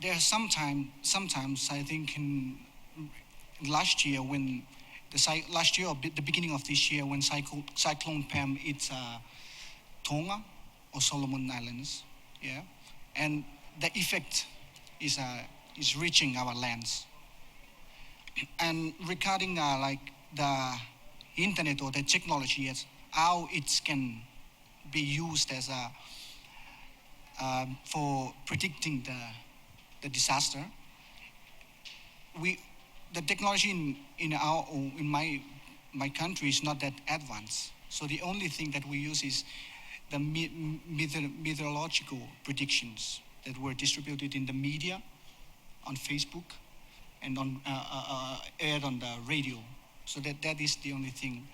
there are sometimes I think in last year when the beginning of this year when Cyclone Pam hit Tonga or Solomon Islands, yeah, and the effect is reaching our lands. And regarding the internet or the technology, how it can be used as for predicting the disaster, the technology in my country is not that advanced. So the only thing that we use is the meteorological predictions that were distributed in the media, on Facebook, and aired on the radio. So that is the only thing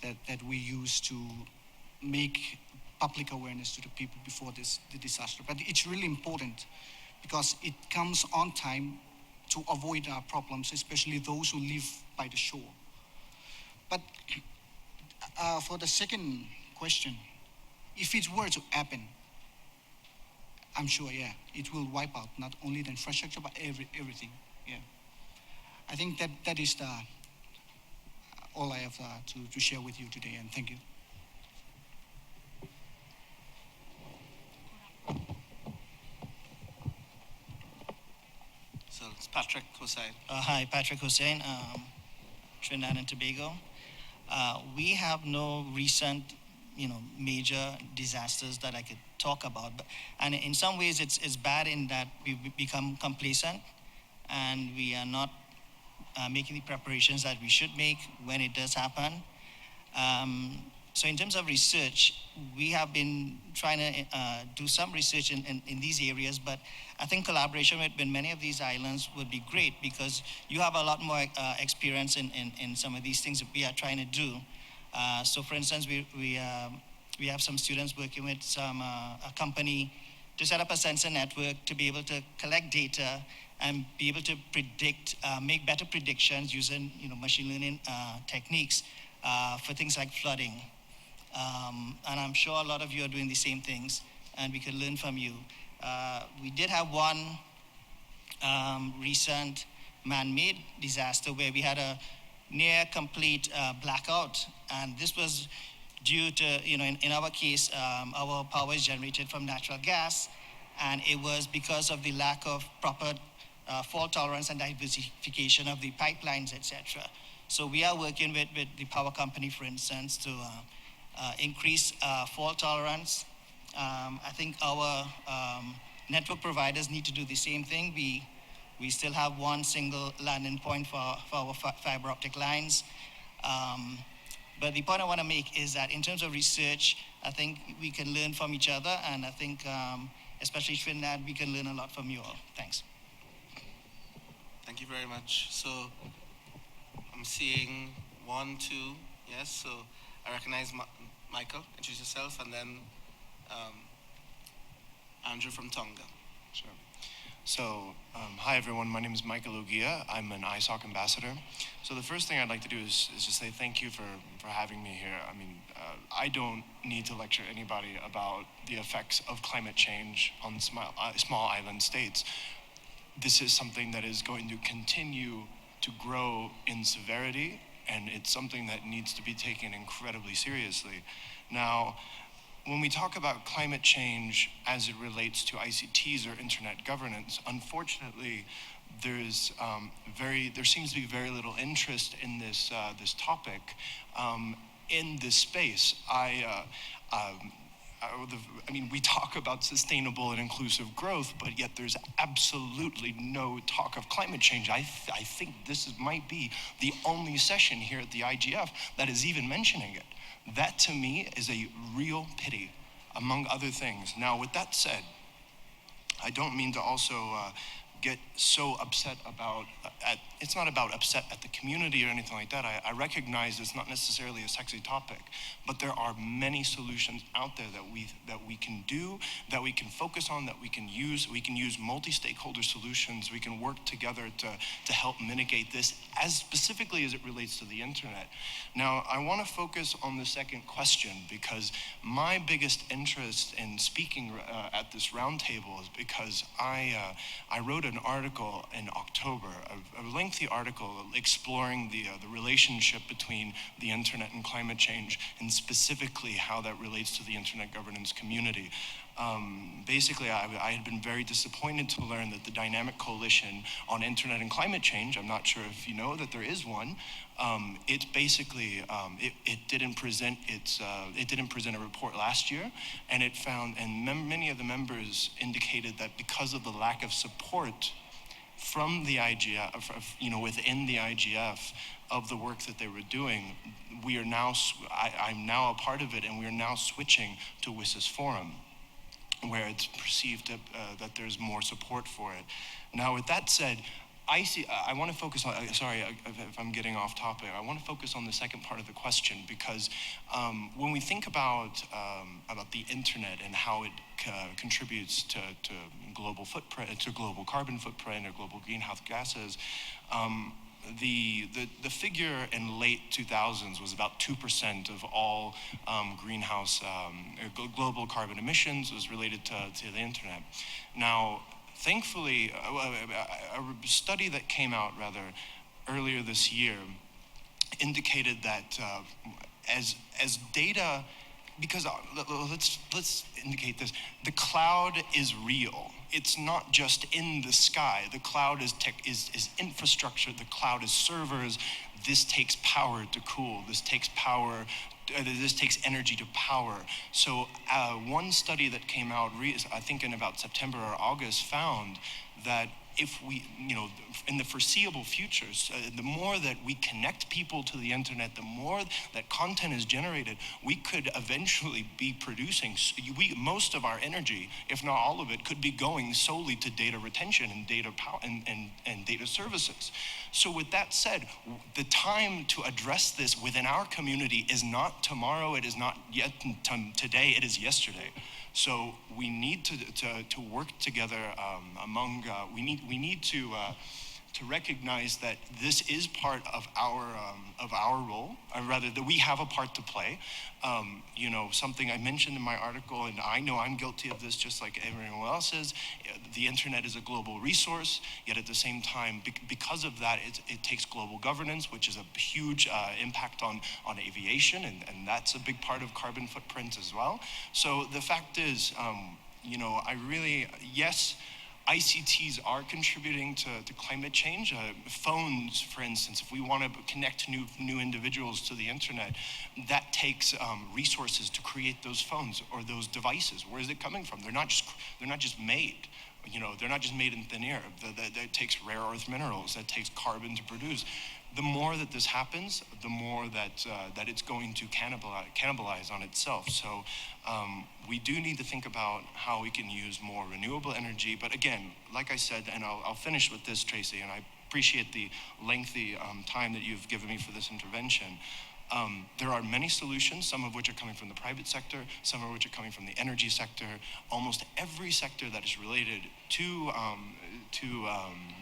that we use to make public awareness to the people before the disaster. But it's really important because it comes on time to avoid our problems, especially those who live by the shore. But for the second question, if it were to happen, I'm sure, yeah, it will wipe out not only the infrastructure, but everything, yeah. I think that is all I have to share with you today, and thank you. Patrick Hussain. Hi, Patrick Hussain, Trinidad and Tobago. We have no recent, major disasters that I could talk about. And in some ways, it's bad in that we've become complacent and we are not making the preparations that we should make when it does happen. So in terms of research, we have been trying to do some research in these areas, but I think collaboration with many of these islands would be great because you have a lot more experience in some of these things that we are trying to do. So for instance, we have some students working with a company to set up a sensor network to be able to collect data and be able to predict, make better predictions using machine learning techniques for things like flooding. And I'm sure a lot of you are doing the same things, and we can learn from you. We did have one recent man-made disaster where we had a near complete blackout, and this was due to, in our case, our power is generated from natural gas, and it was because of the lack of proper fault tolerance and diversification of the pipelines, etc. So we are working with the power company, for instance, to increase fault tolerance. I think our network providers need to do the same thing. We still have one single landing point for our fiber optic lines. But the point I want to make is that in terms of research, I think we can learn from each other, and I think, especially Trinidad, we can learn a lot from you all. Thanks. Thank you very much. So I'm seeing 1, 2, yes. So I recognize Michael. Introduce yourself, and then Andrew from Tonga. Sure. So, hi everyone, my name is Michael Ugia. I'm an ISOC ambassador. So the first thing I'd like to do is just say thank you for having me here. I mean, I don't need to lecture anybody about the effects of climate change on small island states. This is something that is going to continue to grow in severity, and it's something that needs to be taken incredibly seriously. Now, when we talk about climate change as it relates to ICTs or internet governance, unfortunately, there seems to be very little interest in this topic in this space. I mean, we talk about sustainable and inclusive growth, but yet there's absolutely no talk of climate change. I think this might be the only session here at the IGF that is even mentioning it. That to me is a real pity, among other things. Now, with that said, I don't mean to also get so upset about, it's not about upset at the community or anything like that. I recognize it's not necessarily a sexy topic, but there are many solutions out there that we can do, that we can focus on, that we can use. We can use multi-stakeholder solutions. We can work together to help mitigate this, as specifically as it relates to the internet. Now, I want to focus on the second question because my biggest interest in speaking at this roundtable is because I wrote an article in October, a lengthy article exploring the relationship between the internet and climate change, and specifically how that relates to the internet governance community. Basically, I had been very disappointed to learn that the Dynamic Coalition on Internet and Climate Change, I'm not sure if you know that there is one, it basically, it didn't present a report last year, and it found, and many of the members indicated that because of the lack of support from the IGF, within the IGF of the work that they were doing, we are now, I'm now a part of it, and we are now switching to WSIS Forum, where it's perceived that there's more support for it. Now, with that said, I want to focus on, sorry if I'm getting off topic, I want to focus on the second part of the question, because when we think about the internet and how it contributes to global footprint, to global carbon footprint or global greenhouse gases, the figure in late 2000s was about 2% of all global carbon emissions was related to the internet. Now, thankfully, a study that came out rather earlier this year indicated that as data because let's indicate this. The cloud is real. It's not just in the sky. The cloud is infrastructure. The cloud is servers. This takes power to cool. This takes power. This takes energy to power. So one study that came out, I think in about September or August, found that if we, in the foreseeable futures, the more that we connect people to the internet, the more that content is generated, we could eventually be producing, most of our energy, if not all of it, could be going solely to data retention and data power and data services. So with that said, the time to address this within our community is not tomorrow, it is not yet today, it is yesterday. So we need to work together we need to recognize that this is part of our role, or rather that we have a part to play. Something I mentioned in my article, and I know I'm guilty of this just like everyone else is, the internet is a global resource, yet at the same time, because of that, it takes global governance, which is a huge impact on aviation, and that's a big part of carbon footprint as well. So the fact is, yes, ICTs are contributing to climate change. Phones, for instance, if we want to connect new individuals to the internet, that takes resources to create those phones or those devices. Where is it coming from? They're not just made. They're not just made in thin air. That takes rare earth minerals. That takes carbon to produce. The more that this happens, the more that it's going to cannibalize on itself. So we do need to think about how we can use more renewable energy. But again, like I said, and I'll finish with this, Tracy, and I appreciate the lengthy time that you've given me for this intervention. There are many solutions, some of which are coming from the private sector, some of which are coming from the energy sector. Almost every sector that is related to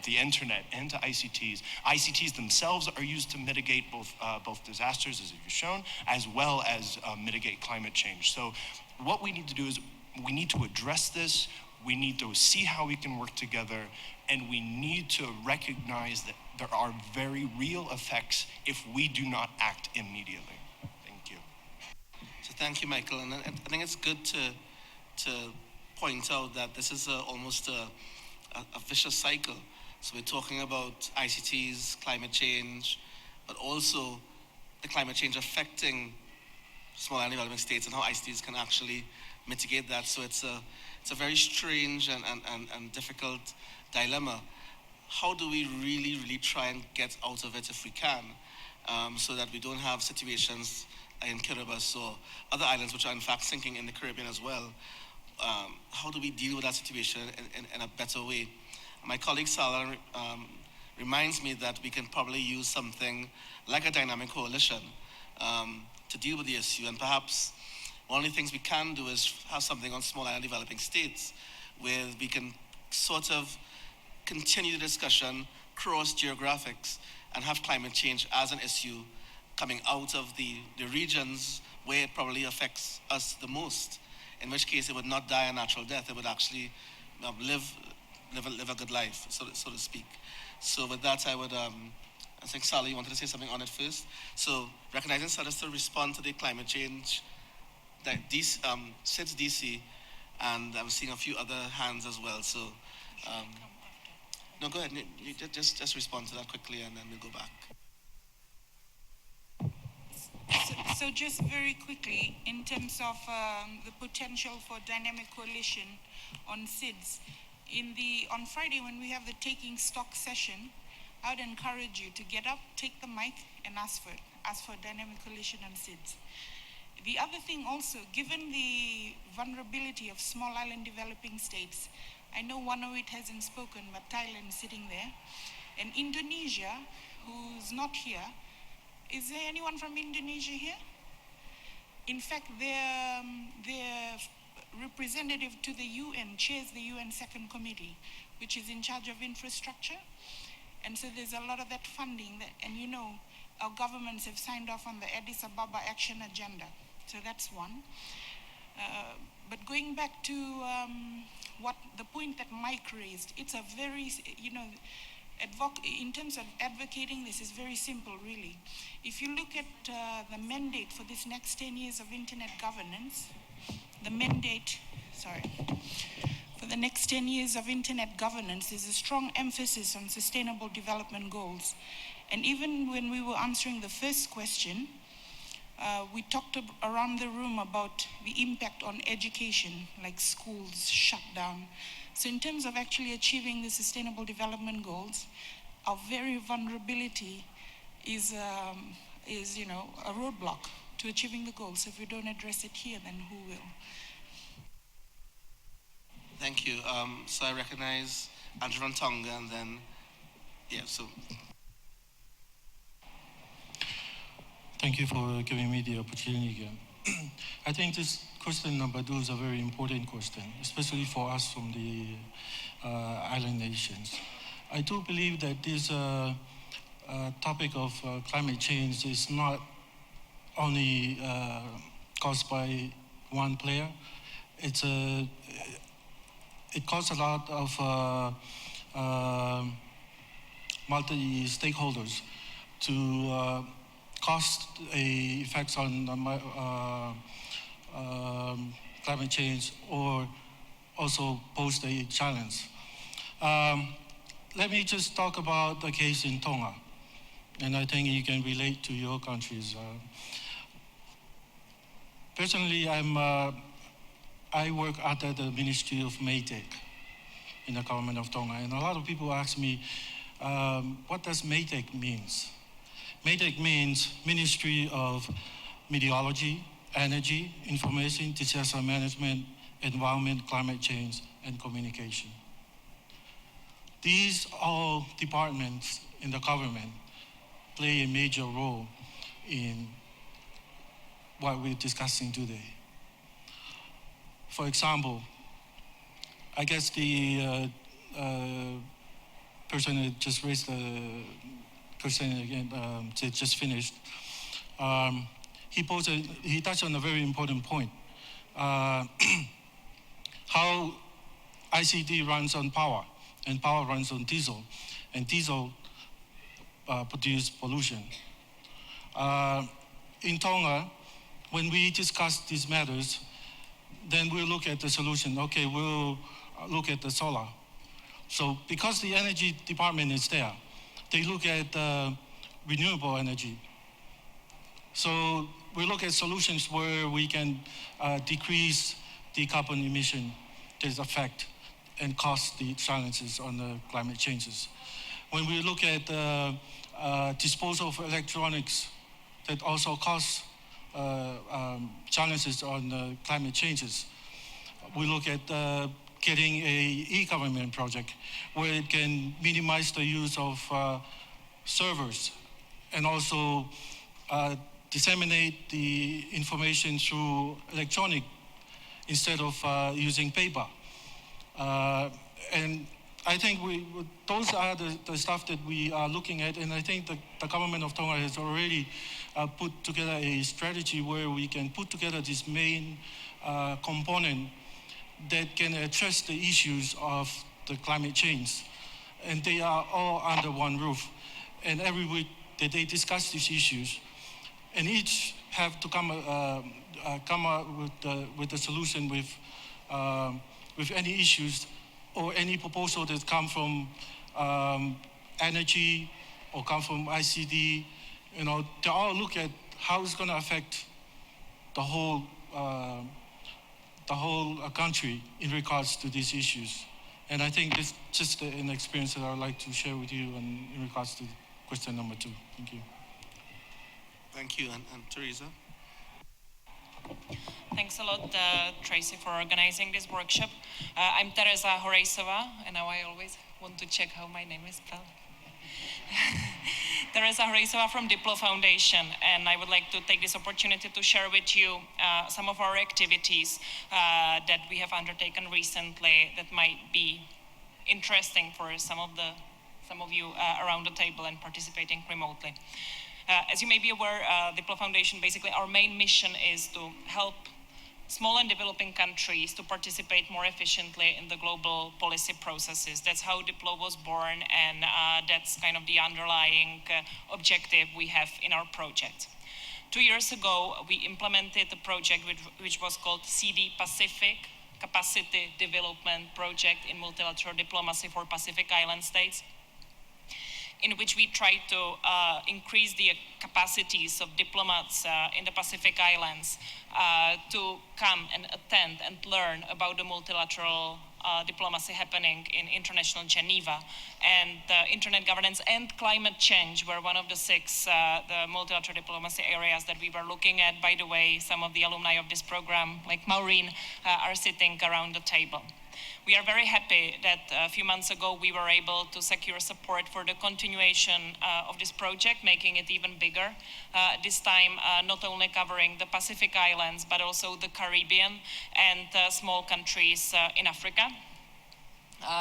the internet and to ICTs. ICTs themselves are used to mitigate both disasters, as you've shown, as well as mitigate climate change. So what we need to do is we need to address this. We need to see how we can work together, and we need to recognize that there are very real effects if we do not act immediately. Thank you. So thank you, Michael. And I think it's good to point out that this is almost a vicious cycle. So we're talking about ICTs, climate change, but also the climate change affecting small and developing states and how ICTs can actually mitigate that. So it's a very strange and difficult dilemma. How do we really try and get out of it if we can, so that we don't have situations in Kiribati or other islands which are in fact sinking in the Caribbean as well? How do we deal with that situation in a better way? My colleague Salah reminds me that we can probably use something like a dynamic coalition to deal with the issue, and perhaps one of the things we can do is have something on small island developing states where we can sort of continue the discussion cross geographics and have climate change as an issue coming out of the regions where it probably affects us the most, in which case it would not die a natural death, it would actually live a good life, so to speak. So with that, I would, I think Sally, you wanted to say something on it first. So recognizing SIDS to respond to the climate change, that SIDS DC, and I'm seeing a few other hands as well. So, no, go ahead. You just respond to that quickly, and then we'll go back. So just very quickly, in terms of the potential for dynamic coalition on SIDS, on Friday when we have the taking stock session, I would encourage you to get up, take the mic, and ask for dynamic coalition on SIDS. The other thing also, given the vulnerability of small island developing states, I know one of it hasn't spoken, but Thailand is sitting there, and Indonesia, who's not here. Is there anyone from Indonesia here? In fact, their representative to the UN chairs the UN Second Committee, which is in charge of infrastructure. And so there's a lot of that funding, and our governments have signed off on the Addis Ababa Action Agenda. So that's one. But going back to what the point that Mike raised, it's a very, in terms of advocating, this is very simple, really. If you look at the mandate for this next 10 years of internet governance, for the next 10 years of internet governance, there's a strong emphasis on sustainable development goals. And even when we were answering the first question, we talked around the room about the impact on education, like schools shut down. So in terms of actually achieving the sustainable development goals, our very vulnerability is a roadblock to achieving the goals. So if we don't address it here, then who will? Thank you. So I recognize Andrew Tonga and then, Thank you for giving me the opportunity again. I think this question number 2 is a very important question, especially for us from the island nations. I do believe that this topic of climate change is not only caused by one player. It caused a lot of multi-stakeholders to cause effects on climate change or also pose a challenge. Let me just talk about the case in Tonga, and I think you can relate to your countries. Personally, I work under the Ministry of Maytag in the government of Tonga, and a lot of people ask me, what does Maytag means? Maytag means Ministry of Meteorology, Energy, Information, Disaster Management, Environment, Climate Change, and Communication. These all departments in the government play a major role in what we're discussing today. For example, I guess the person who just raised the question again, just finished, he touched on a very important point. How ICT runs on power, and power runs on diesel, and diesel produces pollution. In Tonga, when we discuss these matters, then we'll look at the solution. Okay, we'll look at the solar. So because the energy department is there, they look at renewable energy. So we look at solutions where we can decrease the carbon emission that affect and cause the challenges on the climate changes. When we look at disposal of electronics that also cause challenges on climate changes, we look at getting a e-government project where it can minimize the use of servers and also disseminate the information through electronic instead of using paper. And I think those are the stuff that we are looking at, and I think the government of Tonga has already put together a strategy where we can put together this main component that can address the issues of the climate change. And they are all under one roof. And every week that they discuss these issues, and each have to come up with a solution with any issues or any proposal that come from energy or come from ICD. You know, they all look at how it's going to affect the whole country in regards to these issues. And I think this is just an experience that I would like to share with you in regards to question number 2. Thank you. Thank you. And Teresa? Thanks a lot, Tracy, for organizing this workshop. I'm Teresa Horeisova, and now I always want to check how my name is spelled. Teresa Horeisova from Diplo Foundation, and I would like to take this opportunity to share with you some of our activities that we have undertaken recently that might be interesting for some of you around the table and participating remotely. As you may be aware, Diplo Foundation, basically our main mission is to help small and developing countries to participate more efficiently in the global policy processes. That's how Diplo was born, and that's kind of the underlying objective we have in our project. 2 years ago, we implemented a project which was called CD Pacific, Capacity Development Project in Multilateral Diplomacy for Pacific Island States, in which we tried to increase the capacities of diplomats in the Pacific Islands to come and attend and learn about the multilateral diplomacy happening in international Geneva. And internet governance and climate change were one of the 6 the multilateral diplomacy areas that we were looking at. By the way, some of the alumni of this program, like Maureen, are sitting around the table. We are very happy that a few months ago we were able to secure support for the continuation of this project, making it even bigger. This time not only covering the Pacific Islands, but also the Caribbean and small countries in Africa.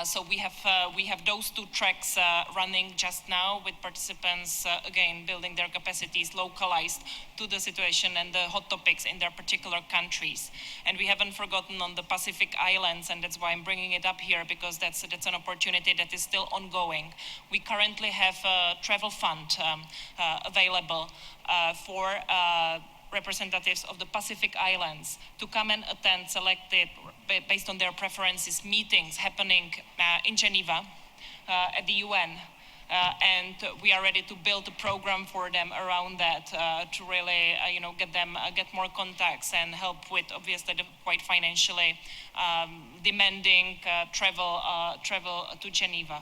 So we have those 2 tracks running just now, with participants again building their capacities localized to the situation and the hot topics in their particular countries. And we haven't forgotten on the Pacific Islands, and that's why I'm bringing it up here, because that's an opportunity that is still ongoing. We currently have a travel fund available for representatives of the Pacific Islands to come and attend selected, based on their preferences, meetings happening in Geneva at the UN. And we are ready to build a program for them around that to really, get more contacts and help with, obviously, the quite financially demanding travel to Geneva.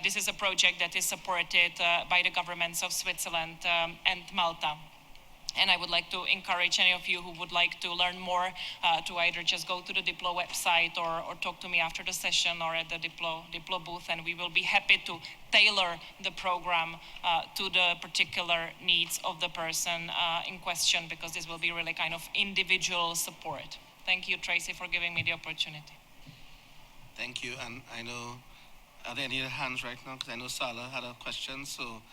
This is a project that is supported by the governments of Switzerland and Malta. And I would like to encourage any of you who would like to learn more to either just go to the Diplo website or talk to me after the session or at the Diplo booth, and we will be happy to tailor the program to the particular needs of the person in question, because this will be really kind of individual support. Thank you, Tracy, for giving me the opportunity. Thank you, and I know, are there any hands right now? Because I know Salah had a question, so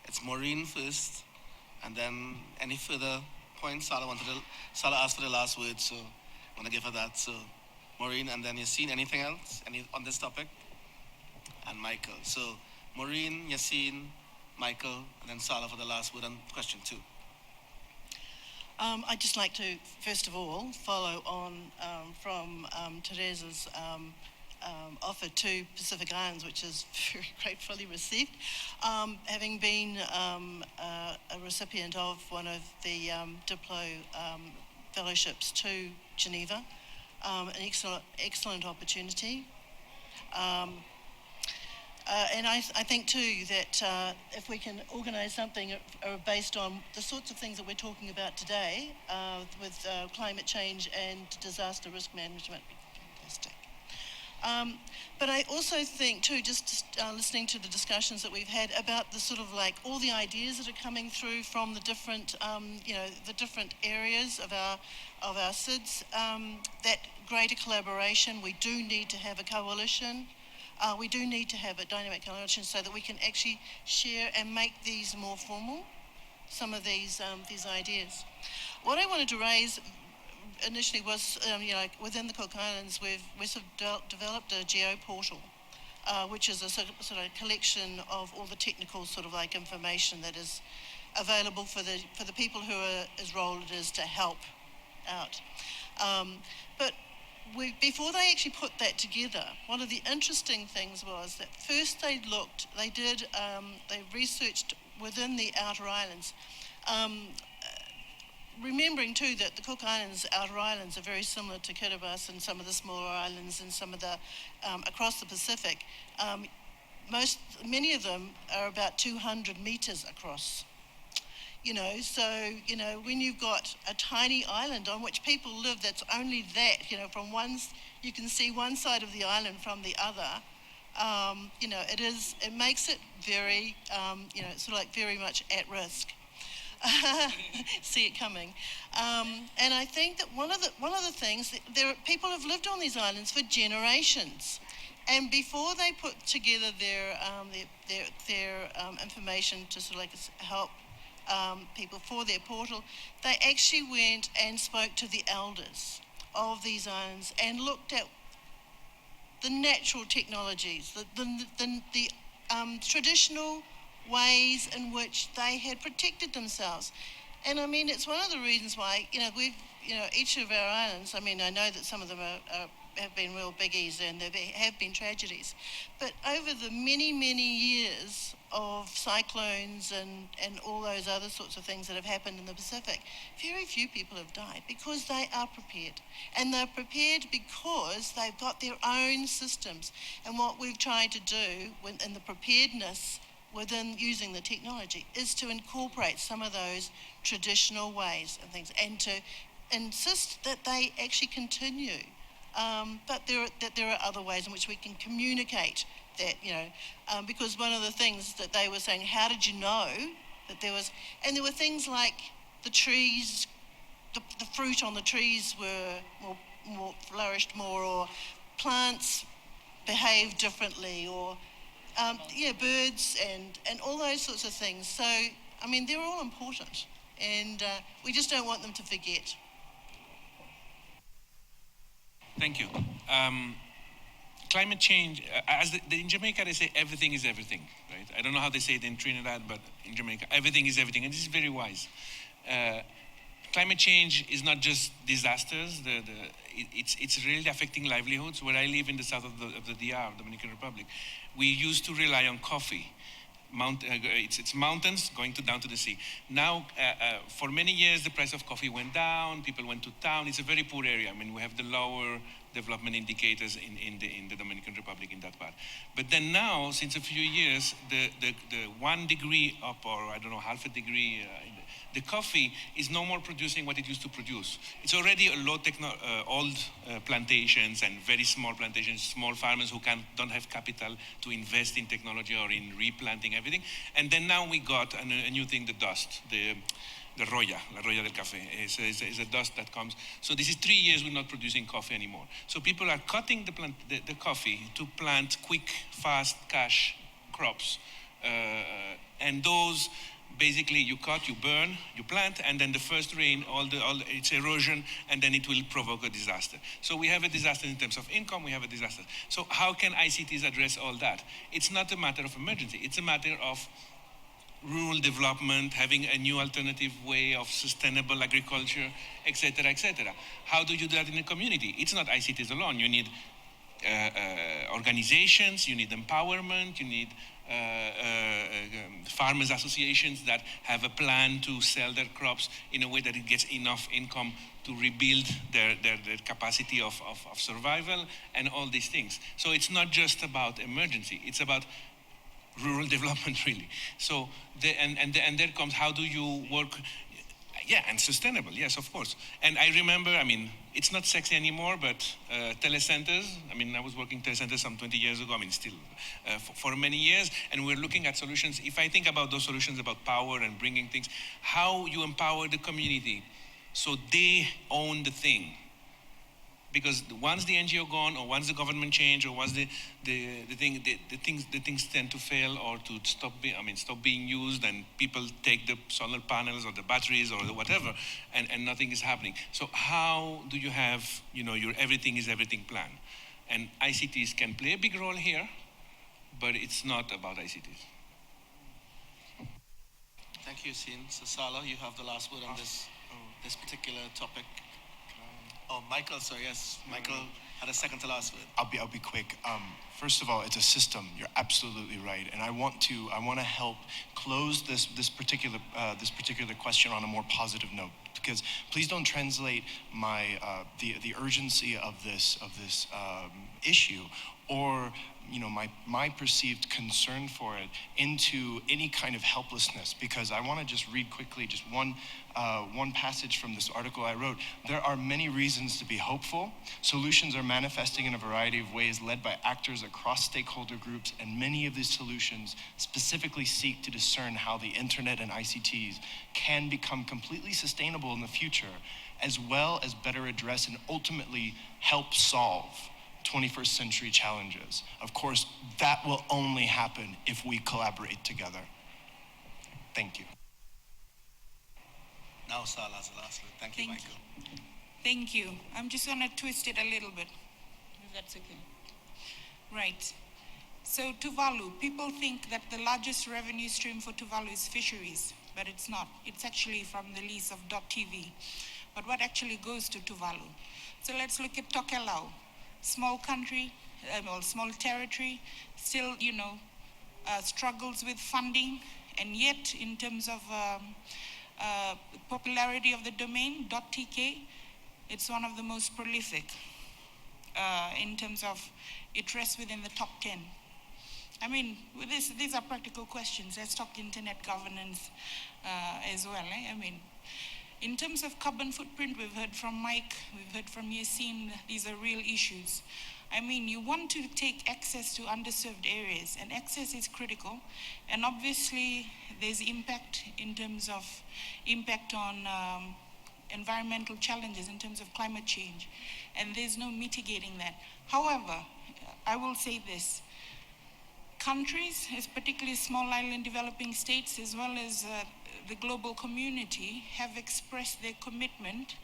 it's Maureen first. And then any further points? Salah asked for the last word, so I want to give her that. So Maureen, and then Yassine, anything else on this topic? And Michael. So Maureen, Yassine, Michael, and then Salah for the last word on question 2. I'd just like to, first of all, follow on from Teresa's offer to Pacific Islands, which is very gratefully received. Having been a recipient of one of the Diplo fellowships to Geneva, an excellent opportunity. And I think too that if we can organise something based on the sorts of things that we're talking about today with climate change and disaster risk management, fantastic. But I also think too, just listening to the discussions that we've had about the sort of like all the ideas that are coming through from the different, the different areas of our SIDS, that greater collaboration. We do need to have a coalition. We do need to have a dynamic coalition so that we can actually share and make these more formal, some of these ideas. What I wanted to raise initially was, within the Cook Islands, we've sort of developed a geo portal, which is a sort of collection of all the technical sort of like information that is available for the people who are, as role it is to help out. But before they actually put that together, one of the interesting things was that first they researched within the outer islands. Remembering too that the Cook Islands, outer islands, are very similar to Kiribati and some of the smaller islands and some of the across the Pacific. Many of them are about 200 meters across. So when you've got a tiny island on which people live, that's only that. From you can see one side of the island from the other. It makes it very, sort of like very much at risk. See it coming, and I think that one of the things people have lived on these islands for generations, and before they put together their information to sort of like help people for their portal, they actually went and spoke to the elders of these islands and looked at the natural technologies, the traditional ways in which they had protected themselves. And I mean, it's one of the reasons why, each of our islands, I mean, I know that some of them have been real biggies and there have been tragedies, but over the many, many years of cyclones and all those other sorts of things that have happened in the Pacific, very few people have died because they are prepared. And they're prepared because they've got their own systems. And what we've tried to do in the preparedness within using the technology is to incorporate some of those traditional ways and things and to insist that they actually continue. But there are other ways in which we can communicate that, because one of the things that they were saying, how did you know that there were things like the trees, the fruit on the trees were more flourished more, or plants behaved differently, or birds and all those sorts of things. So, I mean, they're all important, and we just don't want them to forget. Thank you. Climate change, in Jamaica they say everything is everything, right? I don't know how they say it in Trinidad, but in Jamaica, everything is everything, and this is very wise. Climate change is not just disasters, it's really affecting livelihoods. Where I live in the south of the DR, Dominican Republic, we used to rely on coffee. It's mountains going down to the sea. Now, for many years, the price of coffee went down. People went to town. It's a very poor area. I mean, we have the lower development indicators in the Dominican Republic in that part. But then now, since a few years, the 1 degree up, or I don't know, half a degree, the coffee is no more producing what it used to produce. It's already a old plantations and very small plantations, small farmers who don't have capital to invest in technology or in replanting everything. And then now we got a new thing, the dust, the roya, la roya del café. It's a dust that comes. So this is 3 years we're not producing coffee anymore. So people are cutting the coffee to plant quick, fast, cash crops. And those, basically you cut, you burn, you plant, and then the first rain, it's erosion, and then it will provoke a disaster. So we have a disaster in terms of income, we have a disaster. So how can ICTs address all that? It's not a matter of emergency, it's a matter of rural development, having a new alternative way of sustainable agriculture, etc., etc. How do you do that in a community? It's not ICTs alone. You need organizations, you need empowerment, you need farmers associations that have a plan to sell their crops in a way that it gets enough income to rebuild their capacity of survival and all these things. So it's not just about emergency, it's about rural development really. So and there comes, how do you work? Yeah, and sustainable, yes, of course. And I remember, I mean, it's not sexy anymore, but telecenters, I mean, I was working telecenters some 20 years ago, I mean, still for many years, and we're looking at solutions. If I think about those solutions about power and bringing things, how you empower the community so they own the thing. Because once the NGO gone, or once the government change, or once the things tend to fail or to stop being used, and people take the solar panels or the batteries or the whatever, and nothing is happening. So how do you have your everything is everything plan? And ICTs can play a big role here, but it's not about ICTs. Thank you, Sin. So Sala, you have the last word on this particular topic. Oh, Michael, sorry, yes. Michael had a second to last word. I'll be quick. First of all, it's a system. You're absolutely right, and I want to help close this particular question on a more positive note. Because please don't translate the urgency of this issue, or my perceived concern for it, into any kind of helplessness. Because I want to just read quickly just one passage from this article I wrote. There are many reasons to be hopeful. Solutions are manifesting in a variety of ways, led by actors across stakeholder groups, and many of these solutions specifically seek to discern how the internet and ICTs can become completely sustainable in the future, as well as better address and ultimately help solve 21st century challenges. Of course, that will only happen if we collaborate together. Thank you. Now Sala has the last word. Thank you, Michael. Thank you. I'm just going to twist it a little bit, if that's okay. Right. So Tuvalu, people think that the largest revenue stream for Tuvalu is fisheries, but it's not. It's actually from the lease of .tv. But what actually goes to Tuvalu? So let's look at Tokelau, small country, small territory, still, struggles with funding, and yet in terms of popularity of the domain, .tk, it's one of the most prolific in terms of it rests within the top 10. I mean, these are practical questions. Let's talk internet governance as well. I mean, in terms of carbon footprint, we've heard from Mike, we've heard from Yassine, these are real issues. I mean, you want to take access to underserved areas, and access is critical. And obviously, there's impact in terms of impact on environmental challenges in terms of climate change. And there's no mitigating that. However, I will say this. Countries, particularly small island developing states, as well as the global community, have expressed their commitment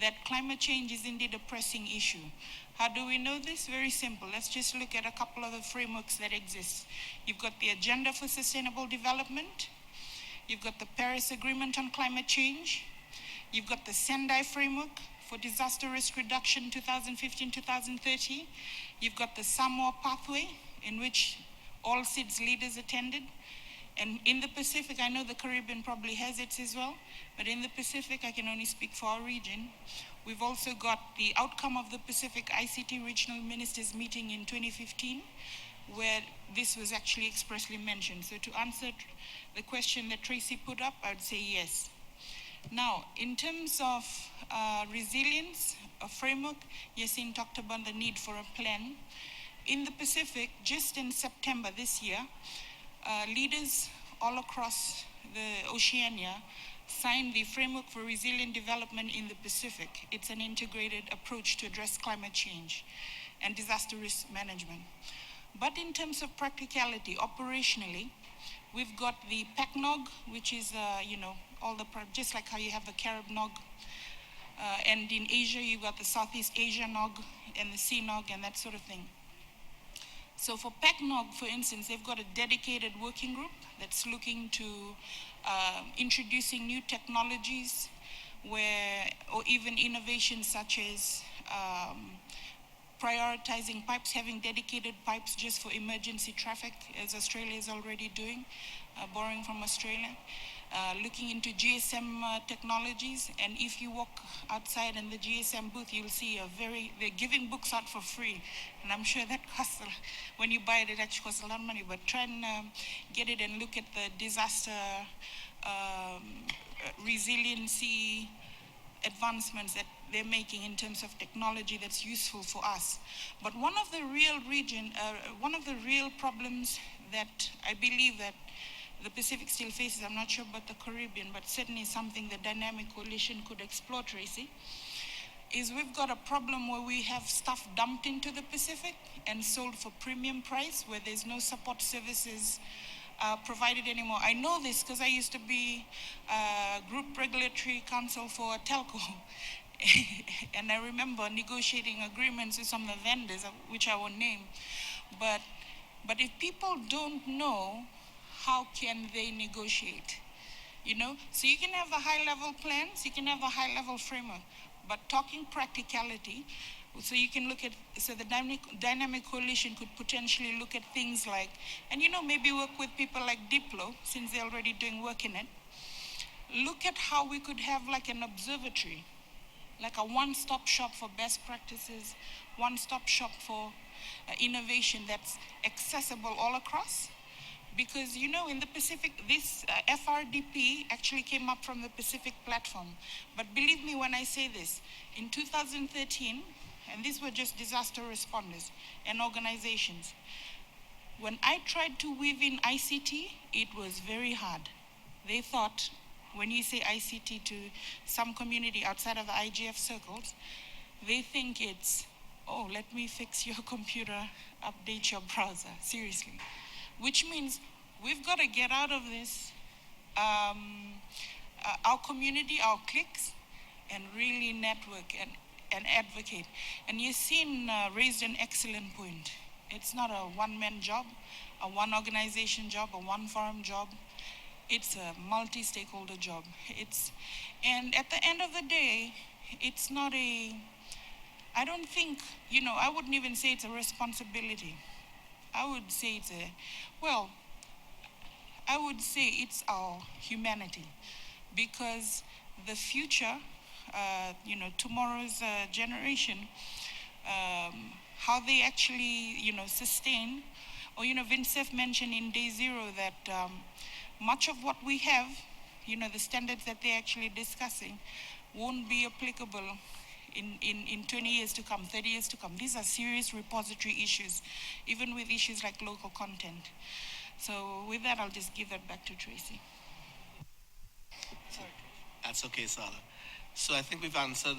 that climate change is indeed a pressing issue. How do we know this? Very simple. Let's just look at a couple of the frameworks that exist. You've got the Agenda for Sustainable Development. You've got the Paris Agreement on Climate Change. You've got the Sendai Framework for Disaster Risk Reduction 2015-2030. You've got the Samoa Pathway, in which all SIDS leaders attended. And in the Pacific, I know the Caribbean probably has it as well, but in the Pacific, I can only speak for our region. We've also got the outcome of the Pacific ICT Regional Ministers meeting in 2015, where this was actually expressly mentioned. So to answer the question that Tracy put up, I would say yes. Now, in terms of resilience, a framework, Yassine talked about the need for a plan. In the Pacific, just in September this year, leaders all across the Oceania signed the Framework for Resilient Development in the Pacific. It's an integrated approach to address climate change and disaster risk management. But in terms of practicality, operationally, we've got the PACNOG, which is, just like how you have the Carib NOG. And in Asia, you've got the Southeast Asia NOG and the CNOG and that sort of thing. So for PACNOG, for instance, they've got a dedicated working group that's looking to introducing new technologies or even innovations such as prioritizing pipes, having dedicated pipes just for emergency traffic, as Australia is already doing, borrowing from Australia. Looking into GSM technologies, and if you walk outside in the GSM booth, you'll see they're giving books out for free, and I'm sure that costs, when you buy it, it actually costs a lot of money, but try and get it and look at the disaster resiliency advancements that they're making in terms of technology that's useful for us. But one of the real problems that I believe that the Pacific still faces, I'm not sure about the Caribbean, but certainly something the Dynamic Coalition could explore, Tracy, is we've got a problem where we have stuff dumped into the Pacific and sold for premium price, where there's no support services provided anymore. I know this because I used to be Group Regulatory Counsel for a telco. And I remember negotiating agreements with some of the vendors, which I won't name. But if people don't know, how can they negotiate? So you can have a high-level plans, you can have a high-level framework, but talking practicality, so you can look at, so the dynamic coalition could potentially look at things like, and maybe work with people like Diplo, since they're already doing work in it. Look at how we could have like an observatory, like a one-stop shop for best practices, one-stop shop for innovation that's accessible all across. Because, in the Pacific, this FRDP actually came up from the Pacific platform. But believe me when I say this, in 2013, and these were just disaster responders and organizations, when I tried to weave in ICT, it was very hard. They thought, when you say ICT to some community outside of the IGF circles, they think it's, oh, let me fix your computer, update your browser, seriously. Which means we've got to get out of this, our community, our cliques, and really network and advocate. And Yassine raised an excellent point. It's not a one-man job, a one organization job, a one farm job. It's a multi-stakeholder job. And at the end of the day, it's not I don't think, I wouldn't even say it's a responsibility. I would say I would say it's our humanity, because the future, tomorrow's generation, how they actually, sustain, or, Vincef mentioned in day zero that much of what we have, the standards that they're actually discussing won't be applicable in 20 years to come, 30 years to come. These are serious repository issues, even with issues like local content. So with that, I'll just give that back to Tracy. That's okay, Sala. So I think we've answered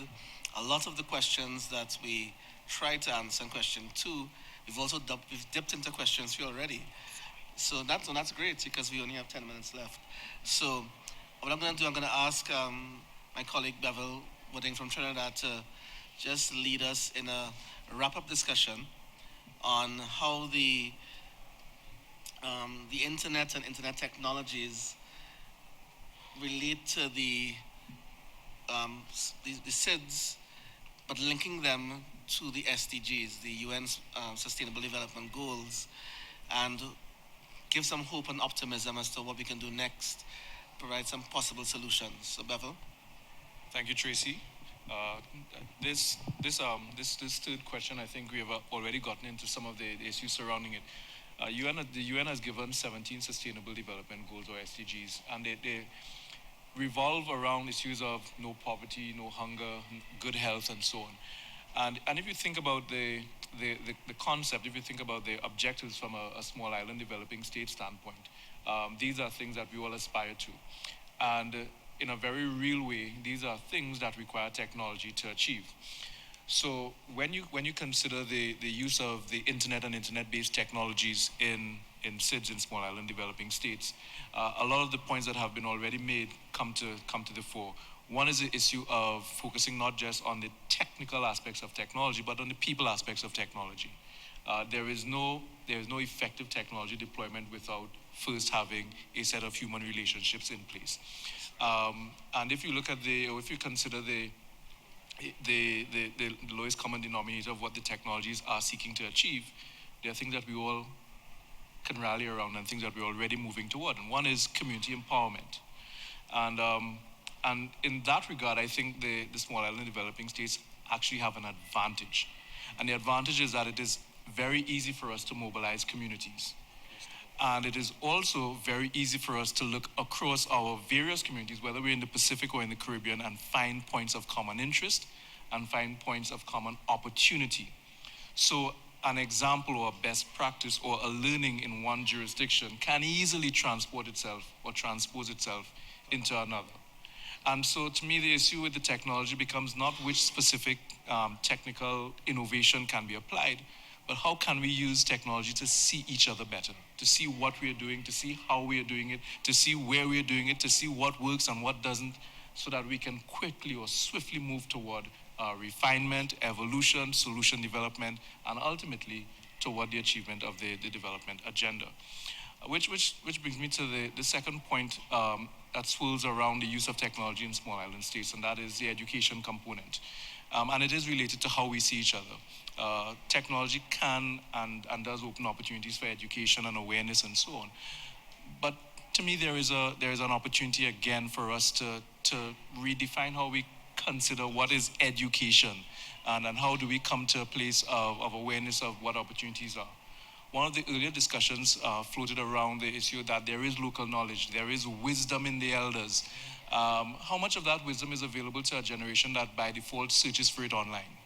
a lot of the questions that we tried to answer in question 2. We've also dipped into question 3 already. So that's great, because we only have 10 minutes left. So what I'm going to do, I'm going to ask my colleague Bevel Wooding from Trinidad to just lead us in a wrap-up discussion on how the internet and internet technologies relate to the SIDS, but linking them to the SDGs, the UN's Sustainable Development Goals, and give some hope and optimism as to what we can do next, provide some possible solutions. So, Bevel? Thank you, Tracy. This third question, I think we have already gotten into some of the issues surrounding it. The UN has given 17 Sustainable Development Goals, or SDGs, and they revolve around issues of no poverty, no hunger, good health, and so on. And if you think about the concept, if you think about the objectives from a small island developing state standpoint, these are things that we all aspire to. And in a very real way, these are things that require technology to achieve. So when you consider the use of the internet and internet-based technologies in SIDS, in small island developing states, a lot of the points that have been already made come to the fore. One is the issue of focusing not just on the technical aspects of technology, but on the people aspects of technology. There is no effective technology deployment without first having a set of human relationships in place. And if you look at if you consider the lowest common denominator of what the technologies are seeking to achieve, there are things that we all can rally around and things that we're already moving toward. And one is community empowerment. And in that regard, I think the small island developing states actually have an advantage. And the advantage is that it is very easy for us to mobilize communities. And it is also very easy for us to look across our various communities, whether we're in the Pacific or in the Caribbean, and find points of common interest and find points of common opportunity. So an example or a best practice or a learning in one jurisdiction can easily transport itself or transpose itself into another. And so to me, the issue with the technology becomes not which specific technical innovation can be applied, but how can we use technology to see each other better, to see what we are doing, to see how we are doing it, to see where we are doing it, to see what works and what doesn't, so that we can quickly or swiftly move toward refinement, evolution, solution development, and ultimately toward the achievement of the development agenda. Which brings me to the second point that swirls around the use of technology in small island states, and that is the education component. And it is related to how we see each other. Technology can and does open opportunities for education and awareness and so on. But to me, there is an opportunity again for us to redefine how we consider what is education and how do we come to a place of awareness of what opportunities are. One of the earlier discussions floated around the issue that there is local knowledge, there is wisdom in the elders. How much of that wisdom is available to a generation that by default searches for it online?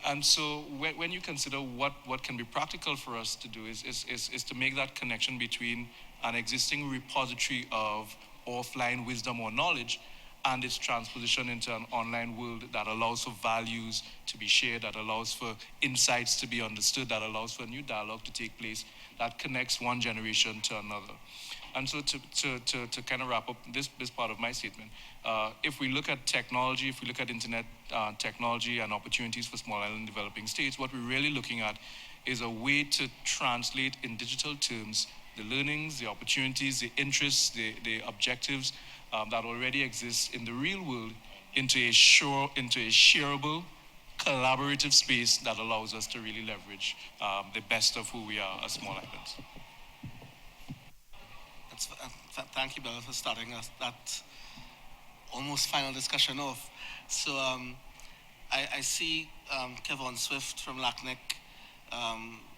And so when you consider what can be practical for us to do is to make that connection between an existing repository of offline wisdom or knowledge and its transposition into an online world that allows for values to be shared, that allows for insights to be understood, that allows for new dialogue to take place, that connects one generation to another. And so to kind of wrap up this part of my statement, if we look at technology, if we look at internet technology and opportunities for small island developing states, what we're really looking at is a way to translate in digital terms the learnings, the opportunities, the interests, the objectives that already exist in the real world into a shareable, collaborative space that allows us to really leverage the best of who we are as small islands. Thank you, Bill, for starting us that almost final discussion off. So I see Kevin Swift from LACNIC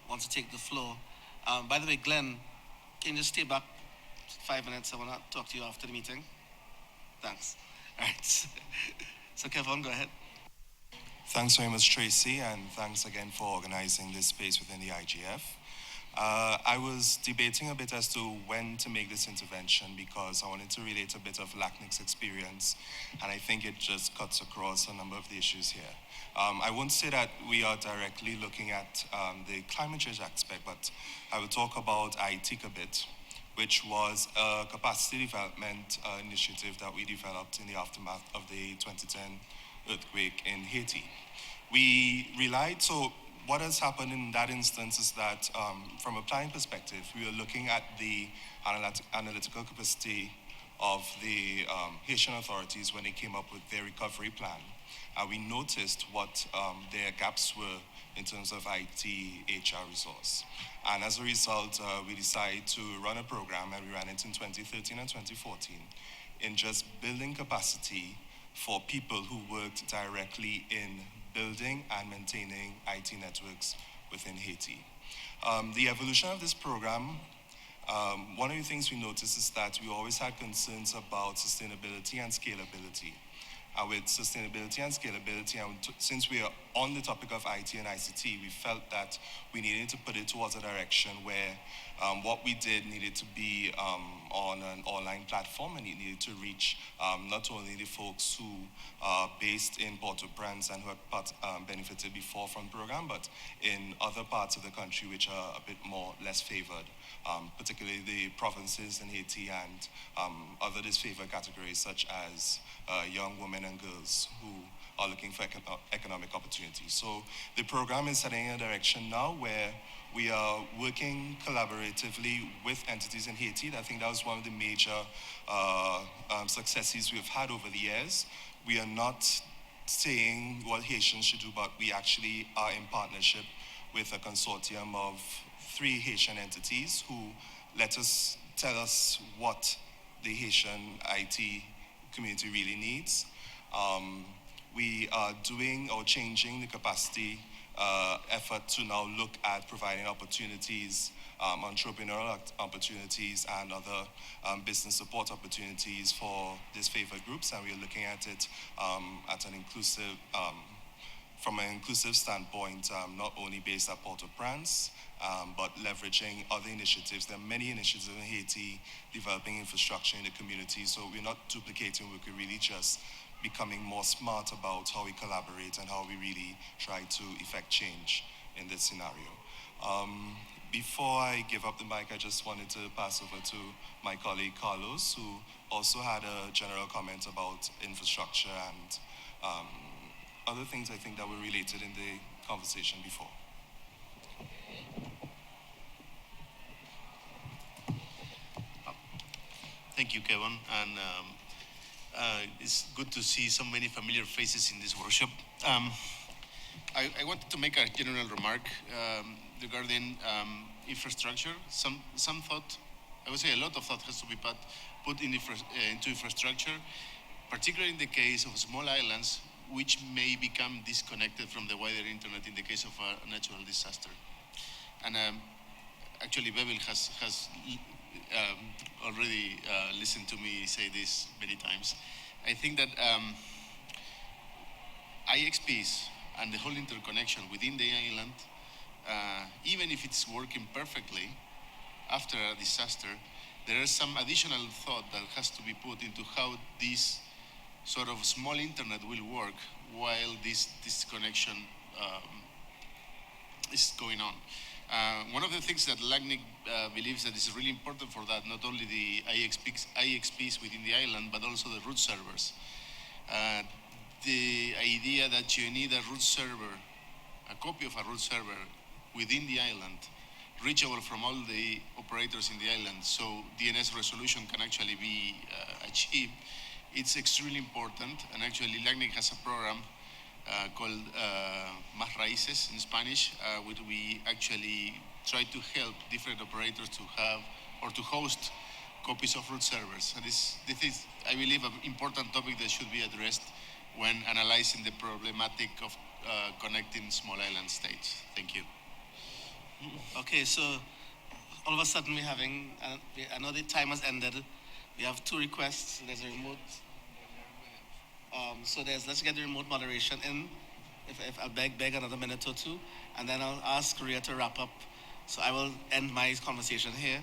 wants to take the floor. By the way, Glenn, can you just stay back 5 minutes? I want to talk to you after the meeting. Thanks. All right. So Kevin, go ahead. Thanks very much, Tracy, and thanks again for organizing this space within the IGF. I was debating a bit as to when to make this intervention because I wanted to relate a bit of LACNIC's experience, and I think it just cuts across a number of the issues here. I won't say that we are directly looking at the climate change aspect, but I will talk about ITIC a bit, which was a capacity development initiative that we developed in the aftermath of the 2010 earthquake in Haiti. We relied, so what has happened in that instance is that from a planning perspective, we were looking at the analytical capacity of the Haitian authorities when they came up with their recovery plan. We noticed what their gaps were in terms of IT, HR resource. And as a result, we decided to run a program, and we ran it in 2013 and 2014, in just building capacity for people who worked directly in building and maintaining IT networks within Haiti. The evolution of this program, one of the things we noticed is that we always had concerns about sustainability and scalability. With sustainability and scalability, and since we are on the topic of IT and ICT, we felt that we needed to put it towards a direction where what we did needed to be on an online platform, and it needed to reach not only the folks who are based in Port-au-Prince and who had benefited before from the program, but in other parts of the country which are a bit less favored, particularly the provinces in Haiti and other disfavored categories such as young women and girls who are looking for economic opportunities. So the program is heading in a direction now where we are working collaboratively with entities in Haiti. I think that was one of the major successes we've had over the years. We are not saying what Haitians should do, but we actually are in partnership with a consortium of 3 Haitian entities who tell us what the Haitian IT community really needs. We are doing or changing the capacity effort to now look at providing opportunities, entrepreneurial opportunities and other business support opportunities for disfavored groups, and we're looking at it at an inclusive, from an inclusive standpoint, not only based at Port-au-Prince, but leveraging other initiatives. There are many initiatives in Haiti developing infrastructure in the community, so we're not duplicating work, we're really just becoming more smart about how we collaborate and how we really try to effect change in this scenario. Before I give up the mic, I just wanted to pass over to my colleague Carlos, who also had a general comment about infrastructure and other things I think that were related in the conversation before. Thank you, Kevin, and it's good to see so many familiar faces in this workshop. I wanted to make a general remark regarding infrastructure. Some thought, I would say a lot of thought has to be put into infrastructure, particularly in the case of small islands, which may become disconnected from the wider internet in the case of a natural disaster. And actually, Bebel has already listened to me say this many times. I think that IXPs and the whole interconnection within the island, even if it's working perfectly after a disaster, there is some additional thought that has to be put into how this sort of small internet will work while this connection is going on. One of the things that LACNIC believes that is really important for that, not only the IXPs within the island, but also the root servers. The idea that you need a root server, a copy of a root server within the island, reachable from all the operators in the island, so DNS resolution can actually be achieved, it's extremely important. And actually LACNIC has a program called Más Raíces in Spanish, where we actually try to help different operators to have or to host copies of root servers. And this is, I believe, an important topic that should be addressed when analyzing the problematic of connecting small island states. Thank you. Okay, so all of a sudden we're having, I know the time has ended. We have 2 requests. There's a remote. So let's get the remote moderation in. If I beg another minute or 2, and then I'll ask Rhea to wrap up. So I will end my conversation here.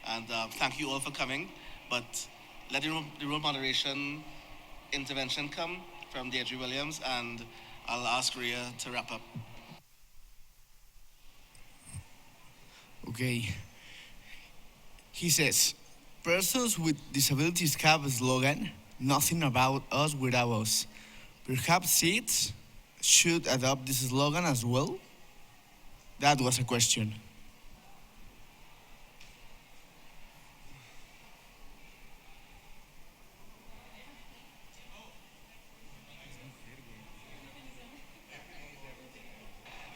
And thank you all for coming. But let the remote moderation intervention come from Deirdre Williams, and I'll ask Rhea to wrap up. Okay. He says, persons with disabilities have a slogan, nothing about us without us. Perhaps SIDS should adopt this slogan as well? That was a question.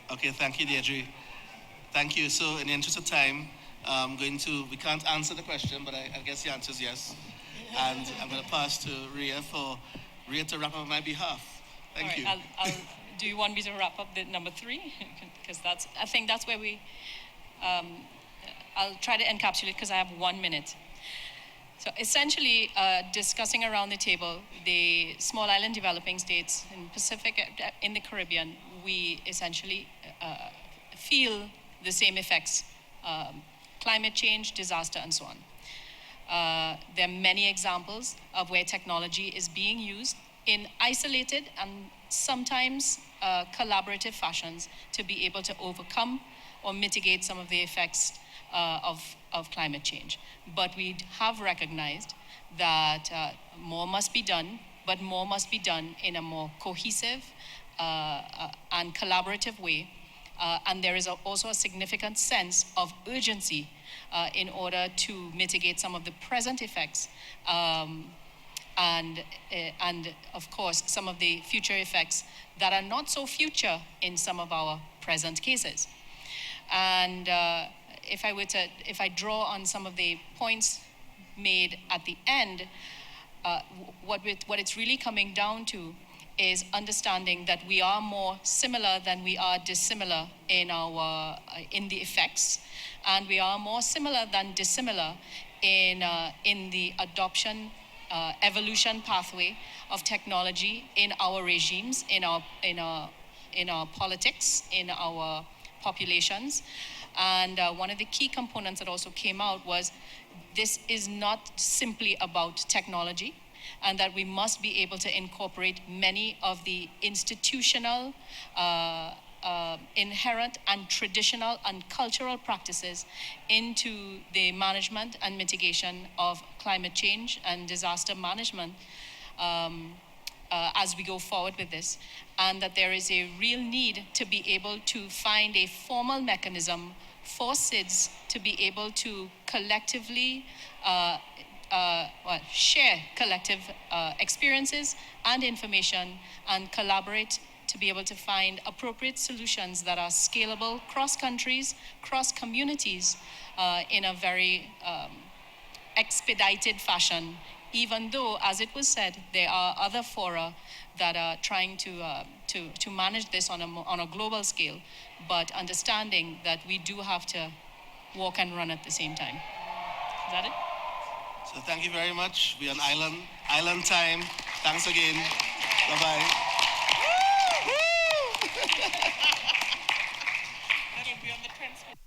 Okay, thank you, Deirdre. Thank you. So in the interest of time, we can't answer the question, but I guess the answer is yes. And I'm going to pass to Rhea for Rhea to wrap up on my behalf. Thank you. Do you want me to wrap up the number 3? Because I think that's where I'll try to encapsulate because I have 1 minute. So essentially, discussing around the table, the small island developing states in Pacific, in the Caribbean, we essentially feel the same effects, climate change, disaster, and so on. There are many examples of where technology is being used in isolated and sometimes collaborative fashions to be able to overcome or mitigate some of the effects of climate change. But we have recognized that more must be done, but more must be done in a more cohesive and collaborative way. And there is also a significant sense of urgency in order to mitigate some of the present effects and of course, some of the future effects that are not so future in some of our present cases. And if I draw on some of the points made at the end, what it's really coming down to is understanding that we are more similar than we are dissimilar in the effects, and we are more similar than dissimilar in the adoption evolution pathway of technology in our regimes, in our politics, in our populations. And one of the key components that also came out was this is not simply about technology, and that we must be able to incorporate many of the institutional, inherent and traditional and cultural practices into the management and mitigation of climate change and disaster management as we go forward with this. And that there is a real need to be able to find a formal mechanism for SIDS to be able to collectively share collective experiences and information and collaborate to be able to find appropriate solutions that are scalable cross countries, cross communities in a very expedited fashion, even though, as it was said, there are other fora that are trying to manage this on a global scale, but understanding that we do have to walk and run at the same time. Is that it? So thank you very much. We're on island time. Thanks again. Bye-bye. That'll be on the transcript.